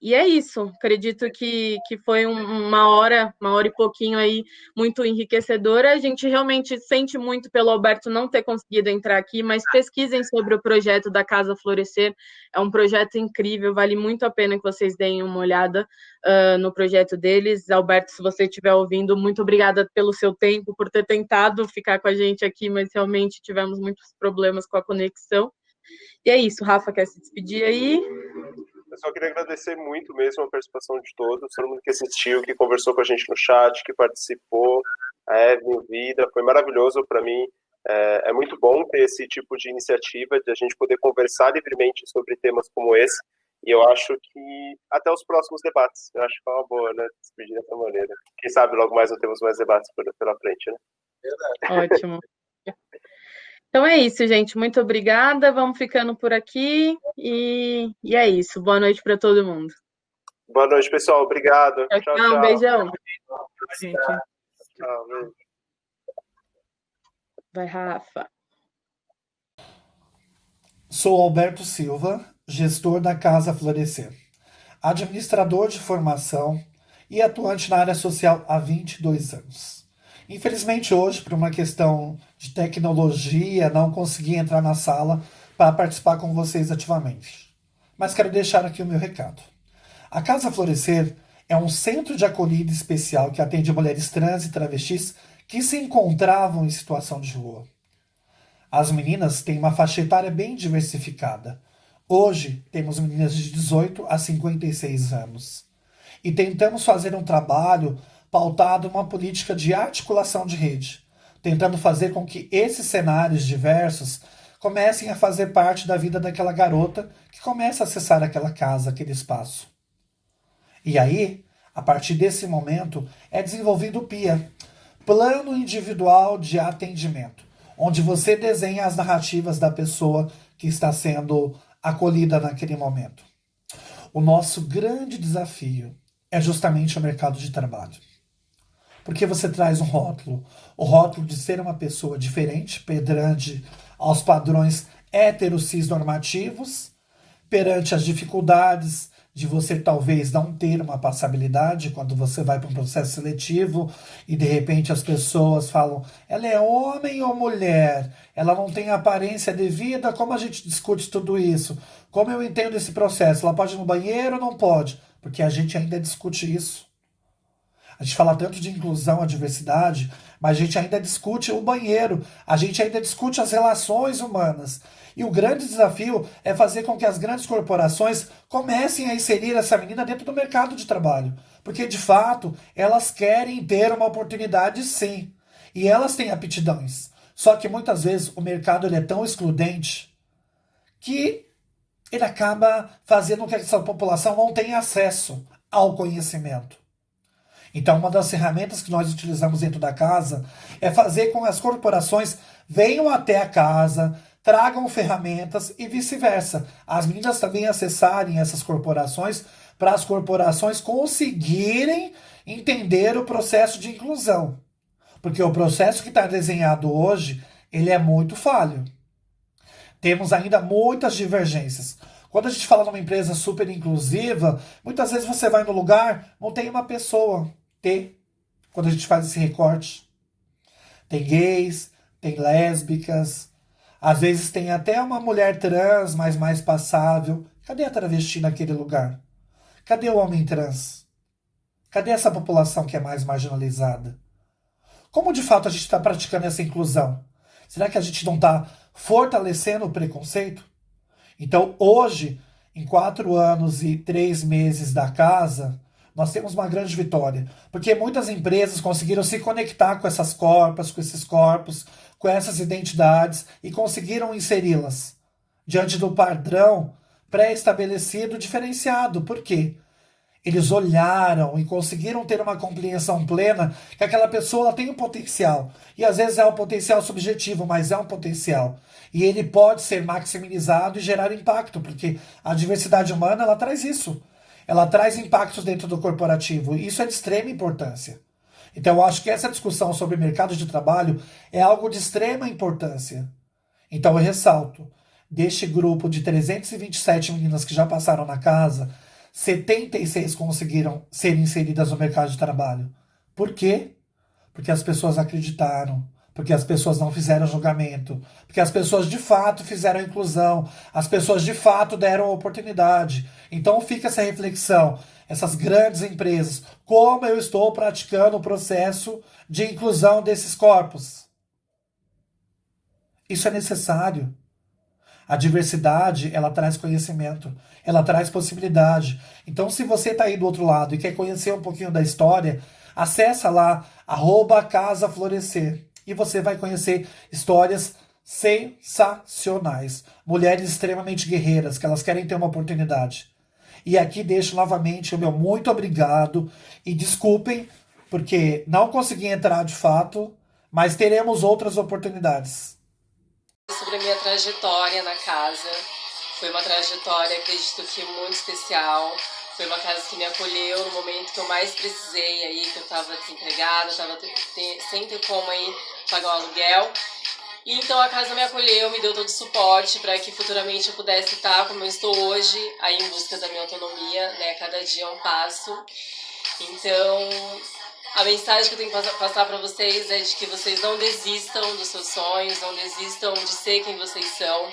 E é isso. Acredito que foi uma hora e pouquinho aí muito enriquecedora. A gente realmente sente muito pelo Alberto não ter conseguido entrar aqui, mas pesquisem sobre o projeto da Casa Florescer. É um projeto incrível, vale muito a pena que vocês deem uma olhada no projeto deles. Alberto, se você estiver ouvindo, muito obrigada pelo seu tempo, por ter tentado ficar com a gente aqui, mas realmente tivemos muitos problemas com a conexão. E é isso. Rafa, quer se despedir aí? Eu só queria agradecer muito mesmo a participação de todos, todo mundo que assistiu, que conversou com a gente no chat, que participou, a Evelyn, Vida, foi maravilhoso para mim É muito bom ter esse tipo de iniciativa, de a gente poder conversar livremente sobre temas como esse, e eu acho que até os próximos debates, eu acho que é uma boa, né, despedir dessa maneira. Quem sabe logo mais não temos mais debates pela frente, né? Verdade. Ótimo. Então é isso, gente. Muito obrigada. Vamos ficando por aqui. E é isso. Boa noite para todo mundo. Boa noite, pessoal. Obrigado. Tchau, Tchau, tchau. tchau. Um beijão. Gente. Tchau, beijo. Vai, Rafa. Sou Alberto Silva, gestor da Casa Florescer, administrador de formação e atuante na área social há 22 anos. Infelizmente, hoje, por uma questão de tecnologia, não consegui entrar na sala para participar com vocês ativamente. Mas quero deixar aqui o meu recado. A Casa Florescer é um centro de acolhida especial que atende mulheres trans e travestis que se encontravam em situação de rua. As meninas têm uma faixa etária bem diversificada. Hoje, temos meninas de 18 a 56 anos. E tentamos fazer um trabalho pautado em uma política de articulação de rede, tentando fazer com que esses cenários diversos comecem a fazer parte da vida daquela garota que começa a acessar aquela casa, aquele espaço. E aí, a partir desse momento, é desenvolvido o PIA, Plano Individual de Atendimento, onde você desenha as narrativas da pessoa que está sendo acolhida naquele momento. O nosso grande desafio é justamente o mercado de trabalho. Porque você traz um rótulo, o rótulo de ser uma pessoa diferente, perante aos padrões heterocis normativos, perante as dificuldades de você talvez não ter uma passabilidade quando você vai para um processo seletivo e de repente as pessoas falam, ela é homem ou mulher? Ela não tem aparência devida? Como a gente discute tudo isso? Como eu entendo esse processo? Ela pode ir no banheiro ou não pode? Porque a gente ainda discute isso. A gente fala tanto de inclusão, a diversidade, mas a gente ainda discute o banheiro, a gente ainda discute as relações humanas. E o grande desafio é fazer com que as grandes corporações comecem a inserir essa menina dentro do mercado de trabalho. Porque, de fato, elas querem ter uma oportunidade, sim. E elas têm aptidões. Só que, muitas vezes, o mercado ele é tão excludente que ele acaba fazendo com que essa população não tenha acesso ao conhecimento. Então, uma das ferramentas que nós utilizamos dentro da casa é fazer com que as corporações venham até a casa, tragam ferramentas e vice-versa. As meninas também acessarem essas corporações para as corporações conseguirem entender o processo de inclusão. Porque o processo que está desenhado hoje, ele é muito falho. Temos ainda muitas divergências. Quando a gente fala numa empresa super inclusiva, muitas vezes você vai no lugar, não tem uma pessoa T, quando a gente faz esse recorte. Tem gays, tem lésbicas, às vezes tem até uma mulher trans, mas mais passável. Cadê a travesti naquele lugar? Cadê o homem trans? Cadê essa população que é mais marginalizada? Como de fato a gente está praticando essa inclusão? Será que a gente não está fortalecendo o preconceito? Então, hoje, em 4 anos e 3 meses da casa, nós temos uma grande vitória. Porque muitas empresas conseguiram se conectar com essas corpas, com esses corpos, com essas identidades e conseguiram inseri-las diante do padrão pré-estabelecido diferenciado. Por quê? Eles olharam e conseguiram ter uma compreensão plena que aquela pessoa ela tem um potencial. E às vezes é um potencial subjetivo, mas é um potencial. E ele pode ser maximizado e gerar impacto, porque a diversidade humana ela traz isso. Ela traz impactos dentro do corporativo. E isso é de extrema importância. Então eu acho que essa discussão sobre mercado de trabalho é algo de extrema importância. Então eu ressalto, deste grupo de 327 meninas que já passaram na casa, 76 conseguiram ser inseridas no mercado de trabalho. Por quê? Porque as pessoas acreditaram, porque as pessoas não fizeram julgamento, porque as pessoas de fato fizeram inclusão, as pessoas de fato deram oportunidade. Então fica essa reflexão, essas grandes empresas, como eu estou praticando o processo de inclusão desses corpos? Isso é necessário. A diversidade, ela traz conhecimento, ela traz possibilidade. Então, se você está aí do outro lado e quer conhecer um pouquinho da história, acessa lá, @Casa Florescer. e você vai conhecer histórias sensacionais. Mulheres extremamente guerreiras, que elas querem ter uma oportunidade. E aqui deixo novamente o meu muito obrigado e desculpem, porque não consegui entrar de fato, mas teremos outras oportunidades. Sobre a minha trajetória na casa, foi uma trajetória, acredito que muito especial. Foi uma casa que me acolheu no momento que eu mais precisei aí, que eu estava desempregada, estava sem ter como aí pagar o aluguel. E então a casa me acolheu, me deu todo o suporte para que futuramente eu pudesse estar como eu estou hoje, aí em busca da minha autonomia, né? Cada dia é um passo. Então, a mensagem que eu tenho que passar para vocês é de que vocês não desistam dos seus sonhos, não desistam de ser quem vocês são.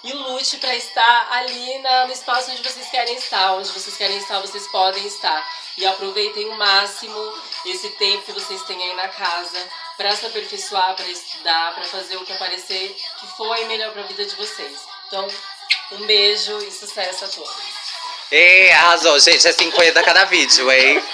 E lute para estar ali no espaço onde vocês querem estar. Onde vocês querem estar, vocês podem estar. E aproveitem o máximo esse tempo que vocês têm aí na casa para se aperfeiçoar, para estudar, para fazer o que aparecer que foi melhor para a vida de vocês. Então, um beijo e sucesso a todos. Arrasou, gente. É 50 cada vídeo, hein?